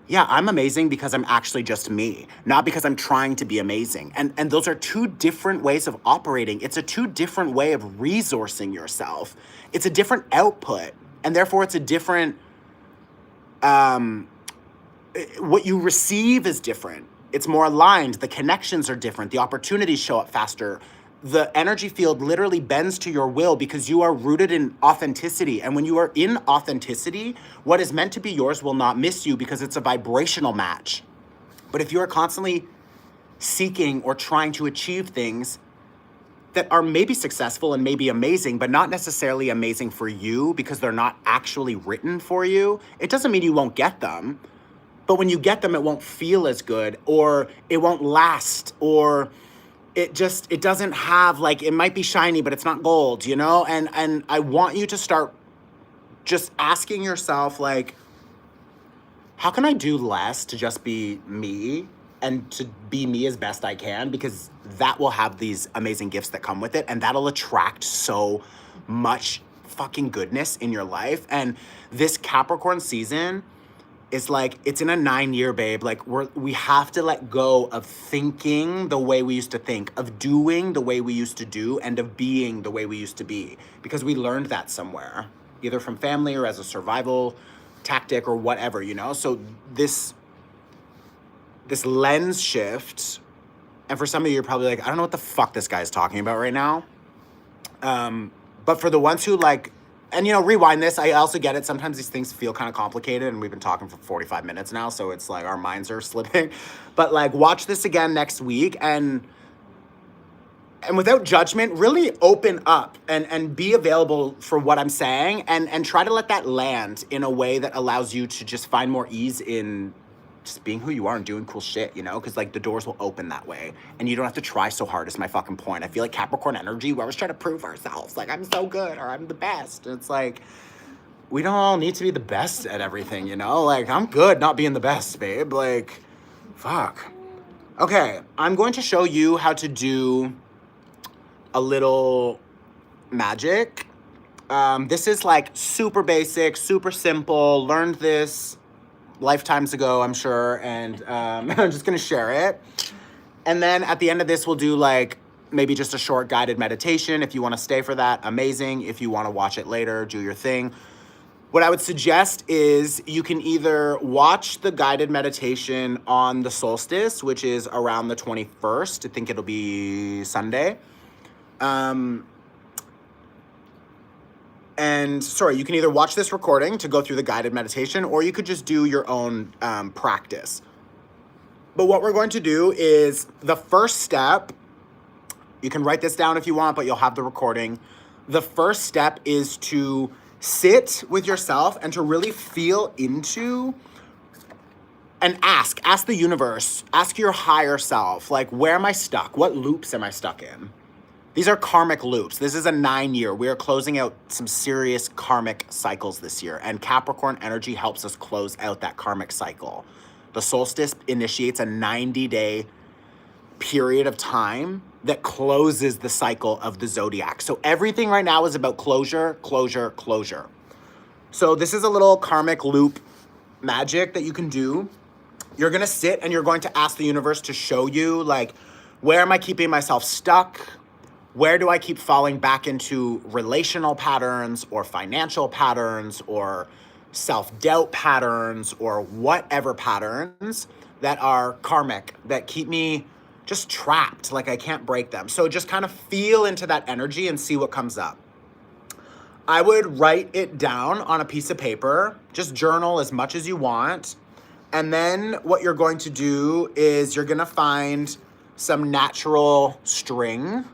yeah, I'm amazing because I'm actually just me, not because I'm trying to be amazing. And those are two different ways of operating. It's a two different way of resourcing yourself. It's a different output, and therefore it's a different, what you receive is different. It's more aligned. The connections are different. The opportunities show up faster. The energy field literally bends to your will because you are rooted in authenticity. And when you are in authenticity, what is meant to be yours will not miss you, because it's a vibrational match. But if you are constantly seeking or trying to achieve things that are maybe successful and maybe amazing, but not necessarily amazing for you because they're not actually written for you, it doesn't mean you won't get them. But when you get them, it won't feel as good, or it won't last, or it doesn't have, like, it might be shiny, but it's not gold, you know? And I want you to start just asking yourself, like, how can I do less to just be me and to be me as best I can? Because that will have these amazing gifts that come with it, and that'll attract so much fucking goodness in your life. And this Capricorn season is like, it's in a 9-year, babe. Like, we have to let go of thinking the way we used to think, of doing the way we used to do, and of being the way we used to be, because we learned that somewhere, either from family or as a survival tactic or whatever, you know? So this lens shift, and for some of you, you're probably like, I don't know what the fuck this guy's talking about right now. But for the ones who like, and, you know, rewind this. I also get it. Sometimes these things feel kind of complicated, and we've been talking for 45 minutes now, so it's like our minds are slipping. But, like, watch this again next week, and without judgment, really open up and be available for what I'm saying, and try to let that land in a way that allows you to just find more ease in just being who you are and doing cool shit, you know? Because, like, the doors will open that way. And you don't have to try so hard is my fucking point. I feel like Capricorn energy, we're always trying to prove ourselves. Like, I'm so good or I'm the best. And it's like, we don't all need to be the best at everything, you know? Like, I'm good not being the best, babe. Like, fuck. Okay, I'm going to show you how to do a little magic. This is like super basic, super simple. Learned this lifetimes ago, I'm sure, and I'm just gonna share it. And then at the end of this, we'll do like maybe just a short guided meditation. If you want to stay for that, amazing. If you want to watch it later, do your thing. What I would suggest is you can either watch the guided meditation on the solstice, which is around the 21st. I think it'll be Sunday. And sorry, you can either watch this recording to go through the guided meditation, or you could just do your own practice. But what we're going to do is the first step, you can write this down if you want, but you'll have the recording. The first step is to sit with yourself and to really feel into and ask the universe, ask your higher self, like, where am I stuck? What loops am I stuck in? These are karmic loops. This is a 9-year. We are closing out some serious karmic cycles this year, and Capricorn energy helps us close out that karmic cycle. The solstice initiates a 90-day period of time that closes the cycle of the zodiac. So everything right now is about closure, closure, closure. So this is a little karmic loop magic that you can do. You're gonna sit and you're going to ask the universe to show you, like, where am I keeping myself stuck? Where do I keep falling back into relational patterns or financial patterns or self-doubt patterns or whatever patterns that are karmic, that keep me just trapped, like I can't break them. So just kind of feel into that energy and see what comes up. I would write it down on a piece of paper, just journal as much as you want. And then what you're going to do is you're gonna find some natural string.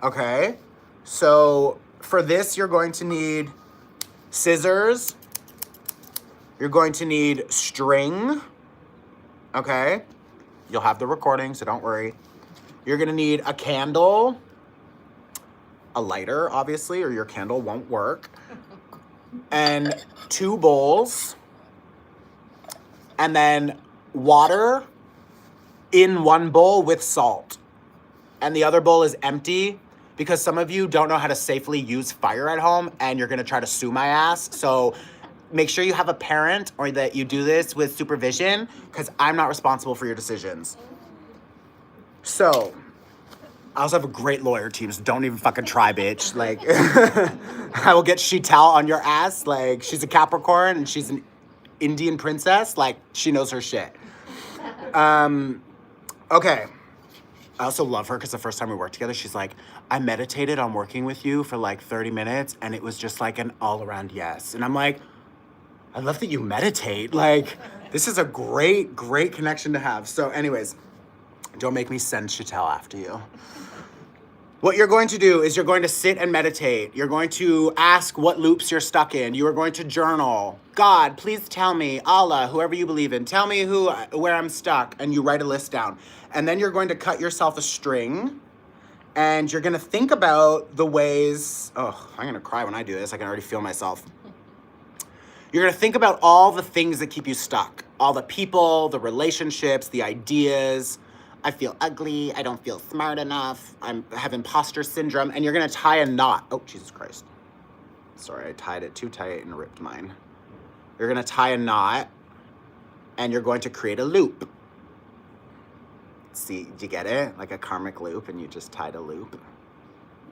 Okay, so for this, you're going to need scissors. You're going to need string. Okay, you'll have the recording, so don't worry. You're gonna need a candle, a lighter, obviously, or your candle won't work, and 2 bowls, and then water in 1 bowl with salt. And the other bowl is empty, because some of you don't know how to safely use fire at home and you're gonna try to sue my ass. So make sure you have a parent or that you do this with supervision, because I'm not responsible for your decisions. So, I also have a great lawyer team, so don't even fucking try, bitch. Like, I will get Sheetal on your ass. Like, she's a Capricorn and she's an Indian princess. Like, she knows her shit. Okay. I also love her because the first time we worked together, she's like, I meditated on working with you for like 30 minutes and it was just like an all-around yes. And I'm like, I love that you meditate. Like, this is a great, great connection to have. So anyways, don't make me send Chantel after you. What you're going to do is you're going to sit and meditate. You're going to ask what loops you're stuck in. You are going to journal. God, please tell me, Allah, whoever you believe in, tell me where I'm stuck. And you write a list down. And then you're going to cut yourself a string. And you're going to think about the ways, oh, I'm going to cry when I do this. I can already feel myself. You're going to think about all the things that keep you stuck. All the people, the relationships, the ideas. I feel ugly, I don't feel smart enough, I have imposter syndrome, and you're gonna tie a knot. Oh, Jesus Christ. Sorry, I tied it too tight and ripped mine. You're gonna tie a knot, and you're going to create a loop. See, do you get it? Like a karmic loop, and you just tied a loop.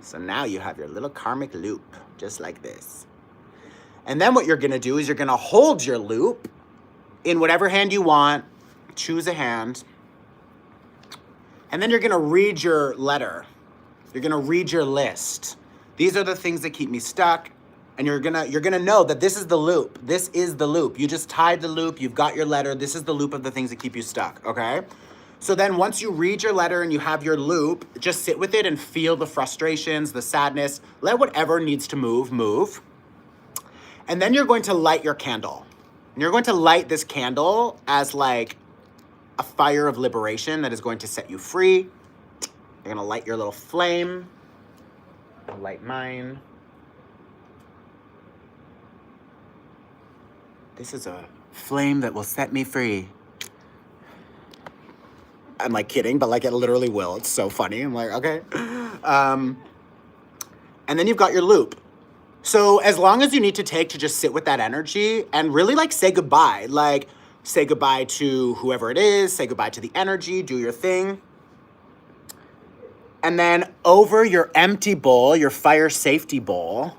So now you have your little karmic loop, just like this. And then what you're gonna do is you're gonna hold your loop in whatever hand you want, choose a hand, and then you're gonna read your letter. You're gonna read your list. These are the things that keep me stuck. And you're gonna know that this is the loop. This is the loop. You just tied the loop, you've got your letter. This is the loop of the things that keep you stuck, okay? So then once you read your letter and you have your loop, just sit with it and feel the frustrations, the sadness. Let whatever needs to move. And then you're going to light your candle. And you're going to light this candle as like a fire of liberation that is going to set you free. You're gonna light your little flame. I'll light mine. This is a flame that will set me free. I'm like kidding, but like it literally will. It's so funny. I'm like, okay. And then you've got your loop. So as long as you need to take to just sit with that energy and really like say goodbye, like say goodbye to whoever it is, say goodbye to the energy, do your thing. And then over your empty bowl, your fire safety bowl,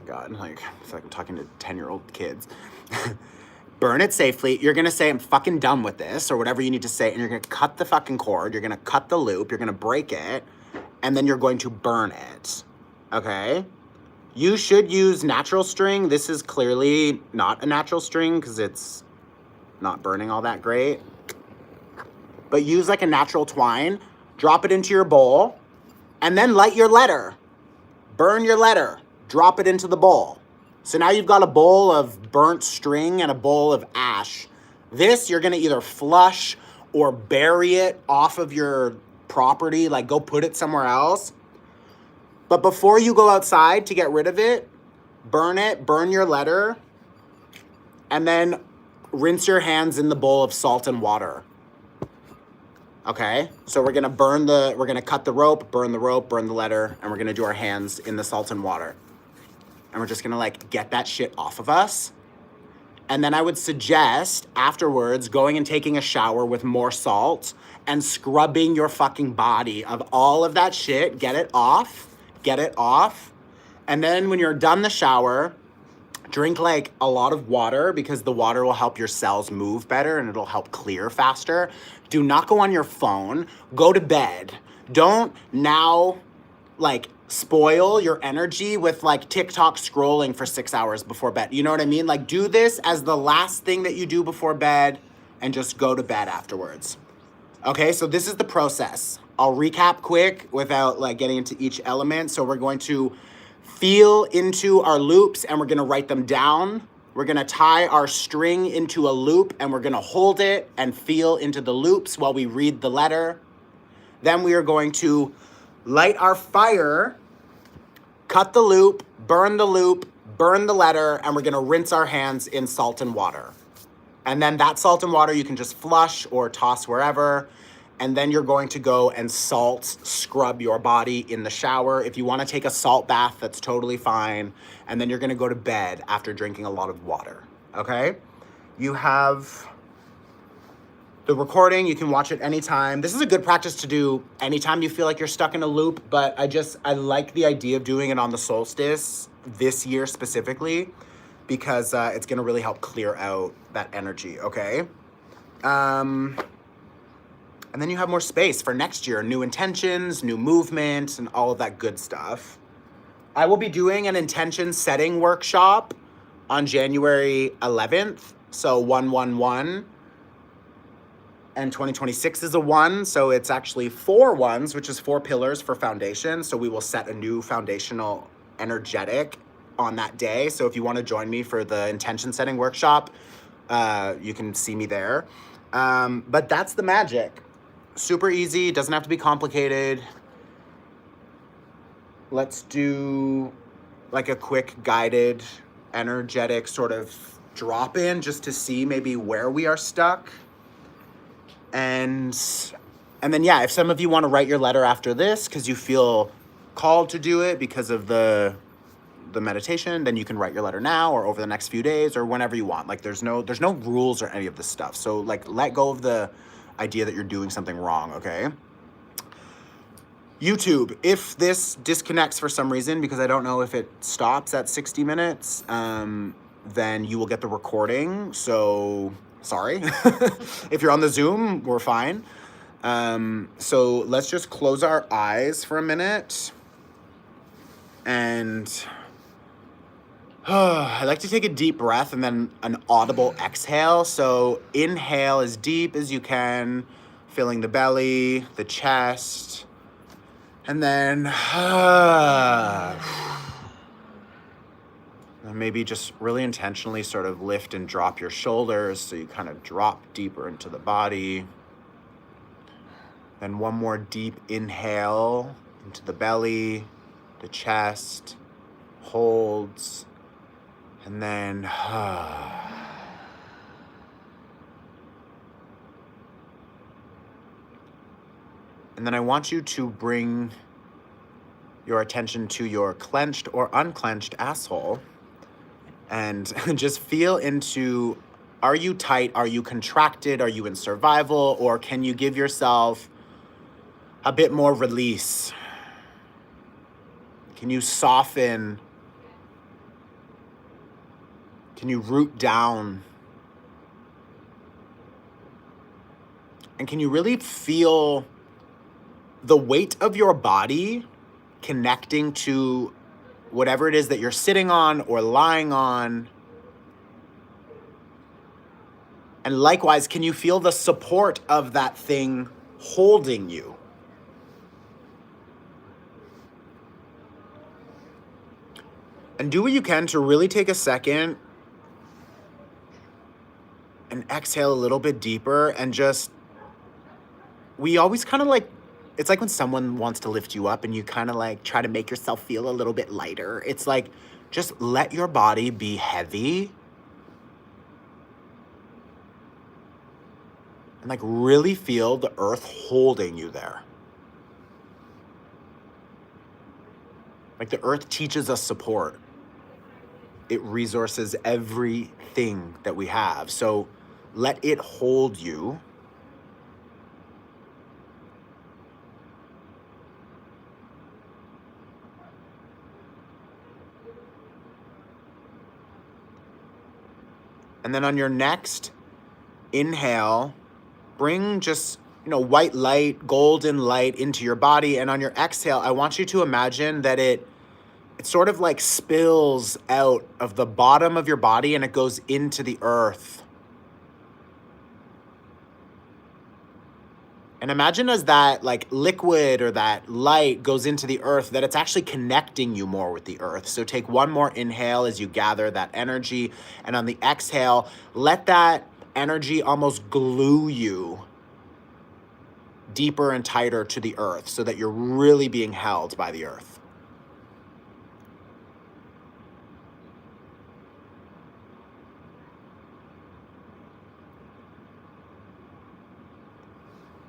God, like, I feel like I'm talking to 10-year-old kids. Burn it safely. You're gonna say, I'm fucking done with this, or whatever you need to say, and you're gonna cut the fucking cord, you're gonna cut the loop, you're gonna break it, and then you're going to burn it, okay? You should use natural string. This is clearly not a natural string because it's not burning all that great. But use like a natural twine, drop it into your bowl, and then light your letter. Burn your letter, drop it into the bowl. So now you've got a bowl of burnt string and a bowl of ash. This, you're gonna either flush or bury it off of your property, like go put it somewhere else. But before you go outside to get rid of it, burn your letter, and then rinse your hands in the bowl of salt and water. Okay, so we're gonna cut the rope, burn the letter, and we're gonna do our hands in the salt and water. And we're just gonna like get that shit off of us. And then I would suggest afterwards going and taking a shower with more salt and scrubbing your fucking body of all of that shit. Get it off. And then when you're done the shower, drink like a lot of water because the water will help your cells move better and it'll help clear faster. Do not go on your phone. Go to bed. Don't now like spoil your energy with like TikTok scrolling for 6 hours before bed. You know what I mean? Like do this as the last thing that you do before bed and just go to bed afterwards. Okay, so this is the process. I'll recap quick without like getting into each element. So we're going to feel into our loops and we're gonna write them down. We're gonna tie our string into a loop and we're gonna hold it and feel into the loops while we read the letter. Then we are going to light our fire, cut the loop, burn the letter, and we're gonna rinse our hands in salt and water. And then that salt and water you can just flush or toss wherever. And then you're going to go and scrub your body in the shower. If you wanna take a salt bath, that's totally fine. And then you're gonna go to bed after drinking a lot of water, okay? You have the recording, you can watch it anytime. This is a good practice to do anytime you feel like you're stuck in a loop, but I like the idea of doing it on the solstice this year specifically because it's gonna really help clear out that energy, okay? And then you have more space for next year, new intentions, new movement, and all of that good stuff. I will be doing an intention setting workshop on January 11th, so 111. And 2026 is a 1, so it's actually 4 ones, which is 4 pillars for foundation. So we will set a new foundational energetic on that day. So if you want to join me for the intention setting workshop, you can see me there. But that's the magic. Super easy, doesn't have to be complicated. Let's do like a quick guided energetic sort of drop in just to see maybe where we are stuck. And then, yeah, if some of you want to write your letter after this because you feel called to do it because of the meditation, then you can write your letter now or over the next few days or whenever you want. Like there's no rules or any of this stuff. So like let go of the idea that you're doing something wrong, okay? YouTube, if this disconnects for some reason, because I don't know if it stops at 60 minutes, then you will get the recording. So sorry. If you're on the Zoom, we're fine. So let's just close our eyes for a minute. And I like to take a deep breath and then an audible exhale. So inhale as deep as you can, filling the belly, the chest, and then And maybe just really intentionally sort of lift and drop your shoulders so you kind of drop deeper into the body. Then one more deep inhale into the belly, the chest, holds, and then and then I want you to bring your attention to your clenched or unclenched asshole and just feel into, are you tight? Are you contracted? Are you in survival? Or can you give yourself a bit more release? Can you soften? Can you root down? And can you really feel the weight of your body connecting to whatever it is that you're sitting on or lying on? And likewise, can you feel the support of that thing holding you? And do what you can to really take a second and exhale a little bit deeper and just, we always kind of like, it's like when someone wants to lift you up and you kind of like try to make yourself feel a little bit lighter. It's like, just let your body be heavy and like really feel the earth holding you there. Like the earth teaches us support. It resources everything that we have. So let it hold you. And then on your next inhale, bring just, white light, golden light into your body. And on your exhale, I want you to imagine that it sort of like spills out of the bottom of your body and it goes into the earth. And imagine as that like liquid or that light goes into the earth, that it's actually connecting you more with the earth. So take one more inhale as you gather that energy. And on the exhale, let that energy almost glue you deeper and tighter to the earth so that you're really being held by the earth.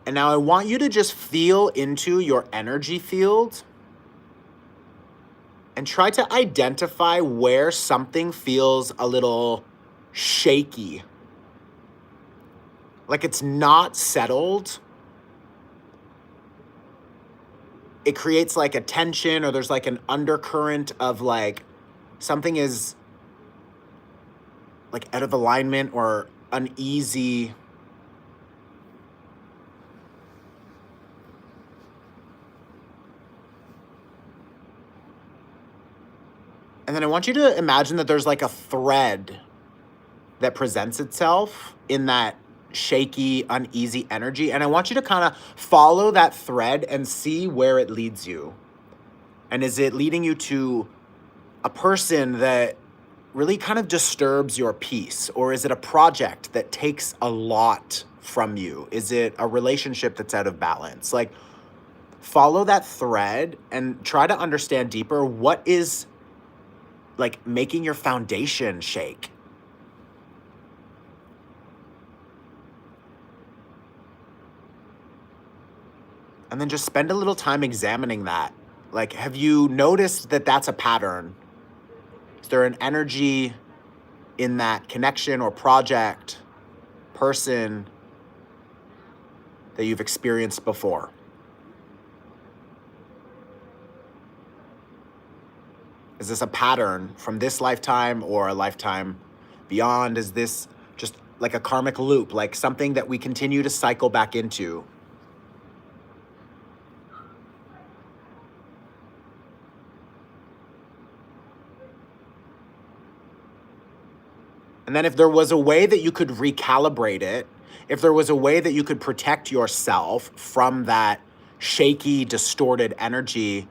And now I want you to just feel into your energy field and try to identify where something feels a little shaky. Like it's not settled. It creates like a tension, or there's like an undercurrent of like something is like out of alignment or uneasy. And then I want you to imagine that there's like a thread that presents itself in that shaky, uneasy energy. And I want you to kind of follow that thread and see where it leads you. And is it leading you to a person that really kind of disturbs your peace? Or is it a project that takes a lot from you? Is it a relationship that's out of balance? Like, follow that thread and try to understand deeper what is like making your foundation shake. And then just spend a little time examining that. Like, have you noticed that that's a pattern? Is there an energy in that connection or project, person that you've experienced before? Is this a pattern from this lifetime or a lifetime beyond? Is this just like a karmic loop, like something that we continue to cycle back into? And then if there was a way that you could recalibrate it, if there was a way that you could protect yourself from that shaky, distorted energy,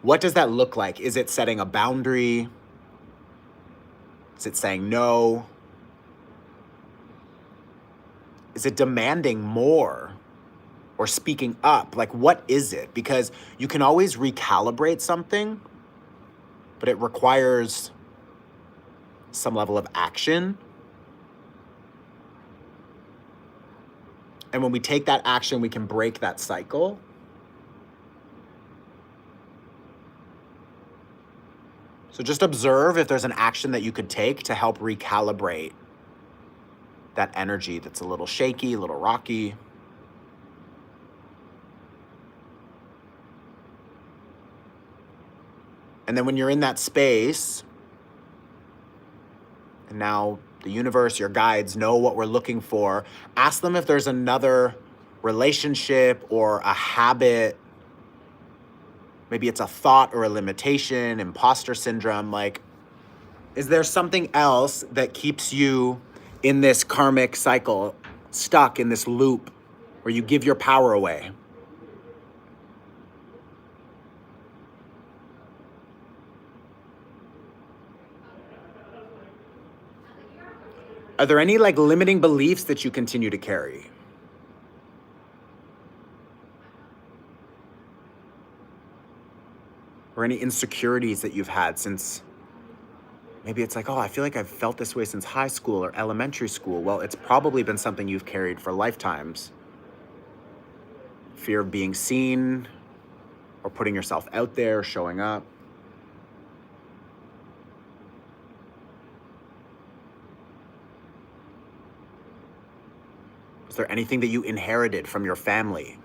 what does that look like? Is it setting a boundary? Is it saying no? Is it demanding more or speaking up? Like, what is it? Because you can always recalibrate something, but it requires some level of action. And when we take that action, we can break that cycle. So just observe if there's an action that you could take to help recalibrate that energy that's a little shaky, a little rocky. And then when you're in that space, and now the universe, your guides know what we're looking for, ask them if there's another relationship or a habit. Maybe it's a thought or a limitation, imposter syndrome. Like, is there something else that keeps you in this karmic cycle, stuck in this loop where you give your power away? Are there any like limiting beliefs that you continue to carry? Or any insecurities that you've had since, maybe it's like, oh, I feel like I've felt this way since high school or elementary school. Well, it's probably been something you've carried for lifetimes. Fear of being seen or putting yourself out there, showing up. Is there anything that you inherited from your family?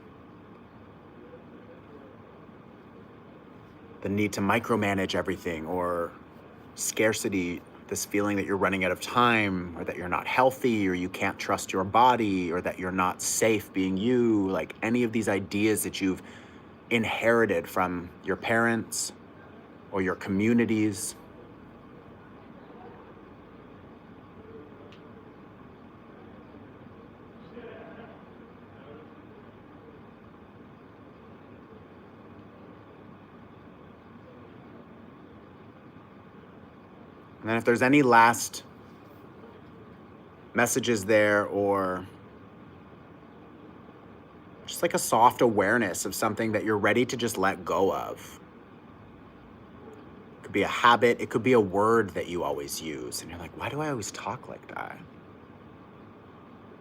The need to micromanage everything, or scarcity, this feeling that you're running out of time, or that you're not healthy, or you can't trust your body, or that you're not safe being you, like any of these ideas that you've inherited from your parents or your communities. And then if there's any last messages there, or just like a soft awareness of something that you're ready to just let go of. It could be a habit, it could be a word that you always use, and you're like, why do I always talk like that?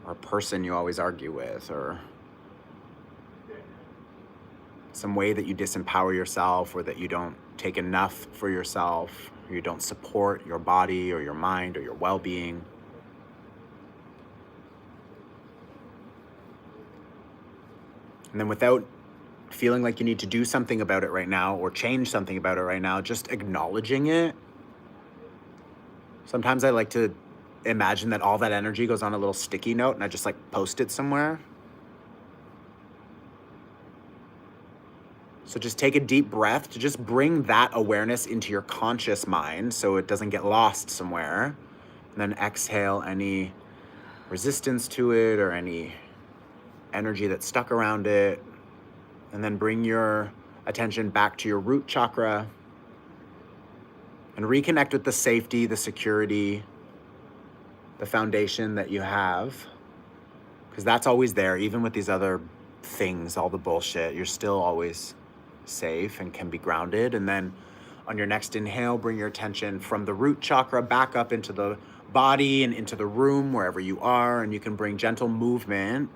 Or a person you always argue with, or some way that you disempower yourself, or that you don't take enough for yourself, or you don't support your body or your mind or your well-being. And then without feeling like you need to do something about it right now or change something about it right now, just acknowledging it. Sometimes I like to imagine that all that energy goes on a little sticky note and I just like post it somewhere. So just take a deep breath to just bring that awareness into your conscious mind so it doesn't get lost somewhere. And then exhale any resistance to it or any energy that's stuck around it. And then bring your attention back to your root chakra and reconnect with the safety, the security, the foundation that you have. Because that's always there, even with these other things, all the bullshit, you're still always safe and can be grounded. And then on your next inhale, bring your attention from the root chakra back up into the body and into the room, wherever you are. And you can bring gentle movement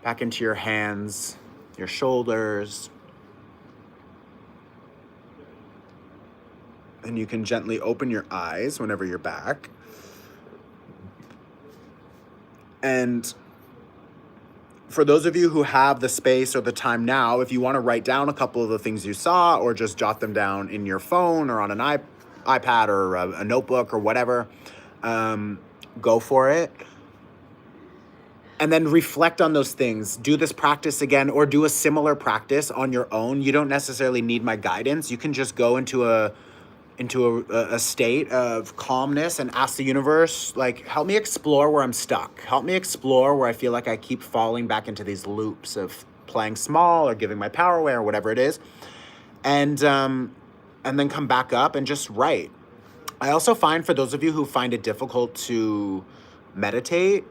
back into your hands, your shoulders. And you can gently open your eyes whenever you're back. And for those of you who have the space or the time now, if you want to write down a couple of the things you saw or just jot them down in your phone or on an iPad or a notebook or whatever, go for it. And then reflect on those things. Do this practice again or do a similar practice on your own. You don't necessarily need my guidance. You can just go into a state of calmness and ask the universe, like, help me explore where I'm stuck. Help me explore where I feel like I keep falling back into these loops of playing small or giving my power away or whatever it is. And then come back up and just write. I also find for those of you who find it difficult to meditate,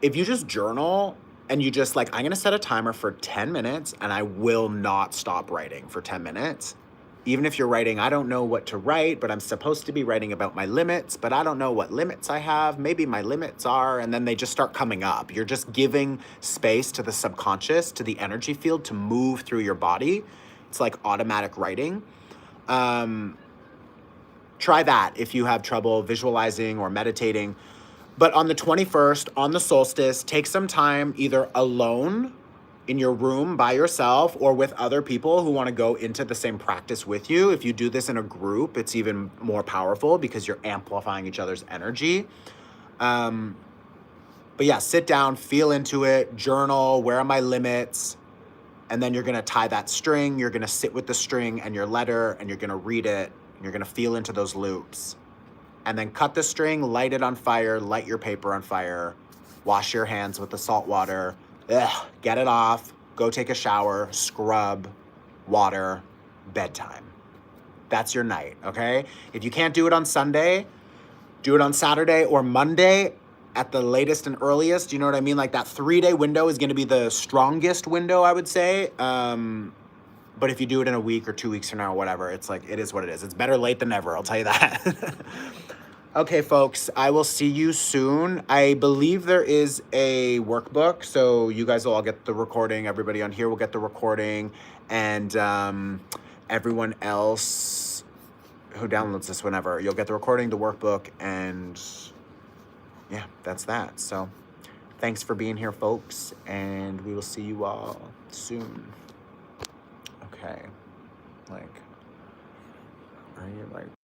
if you just journal and you just like, I'm going to set a timer for 10 minutes and I will not stop writing for 10 minutes. Even if you're writing, I don't know what to write, but I'm supposed to be writing about my limits, but I don't know what limits I have. Maybe my limits are, and then they just start coming up. You're just giving space to the subconscious, to the energy field to move through your body. It's like automatic writing. Try that if you have trouble visualizing or meditating. But on the 21st, on the solstice, take some time either alone in your room by yourself or with other people who want to go into the same practice with you. If you do this in a group, it's even more powerful because you're amplifying each other's energy. But yeah, sit down, feel into it, journal, where are my limits? And then you're going to tie that string. You're going to sit with the string and your letter and you're going to read it. And you're going to feel into those loops. And then cut the string, light it on fire, light your paper on fire, wash your hands with the salt water, get it off, go take a shower, scrub, water, bedtime. That's your night, okay? If you can't do it on Sunday, do it on Saturday or Monday at the latest and earliest. You know what I mean? Like that 3-day window is going to be the strongest window, I would say. But if you do it in a week or 2 weeks from now or whatever, it's like, it is what it is. It's better late than never, I'll tell you that. Okay, folks, I will see you soon. I believe there is a workbook, so you guys will all get the recording. Everybody on here will get the recording, and everyone else who downloads this whenever, you'll get the recording, the workbook, and yeah, that's that. So thanks for being here, folks, and we will see you all soon. Okay, like, are you like...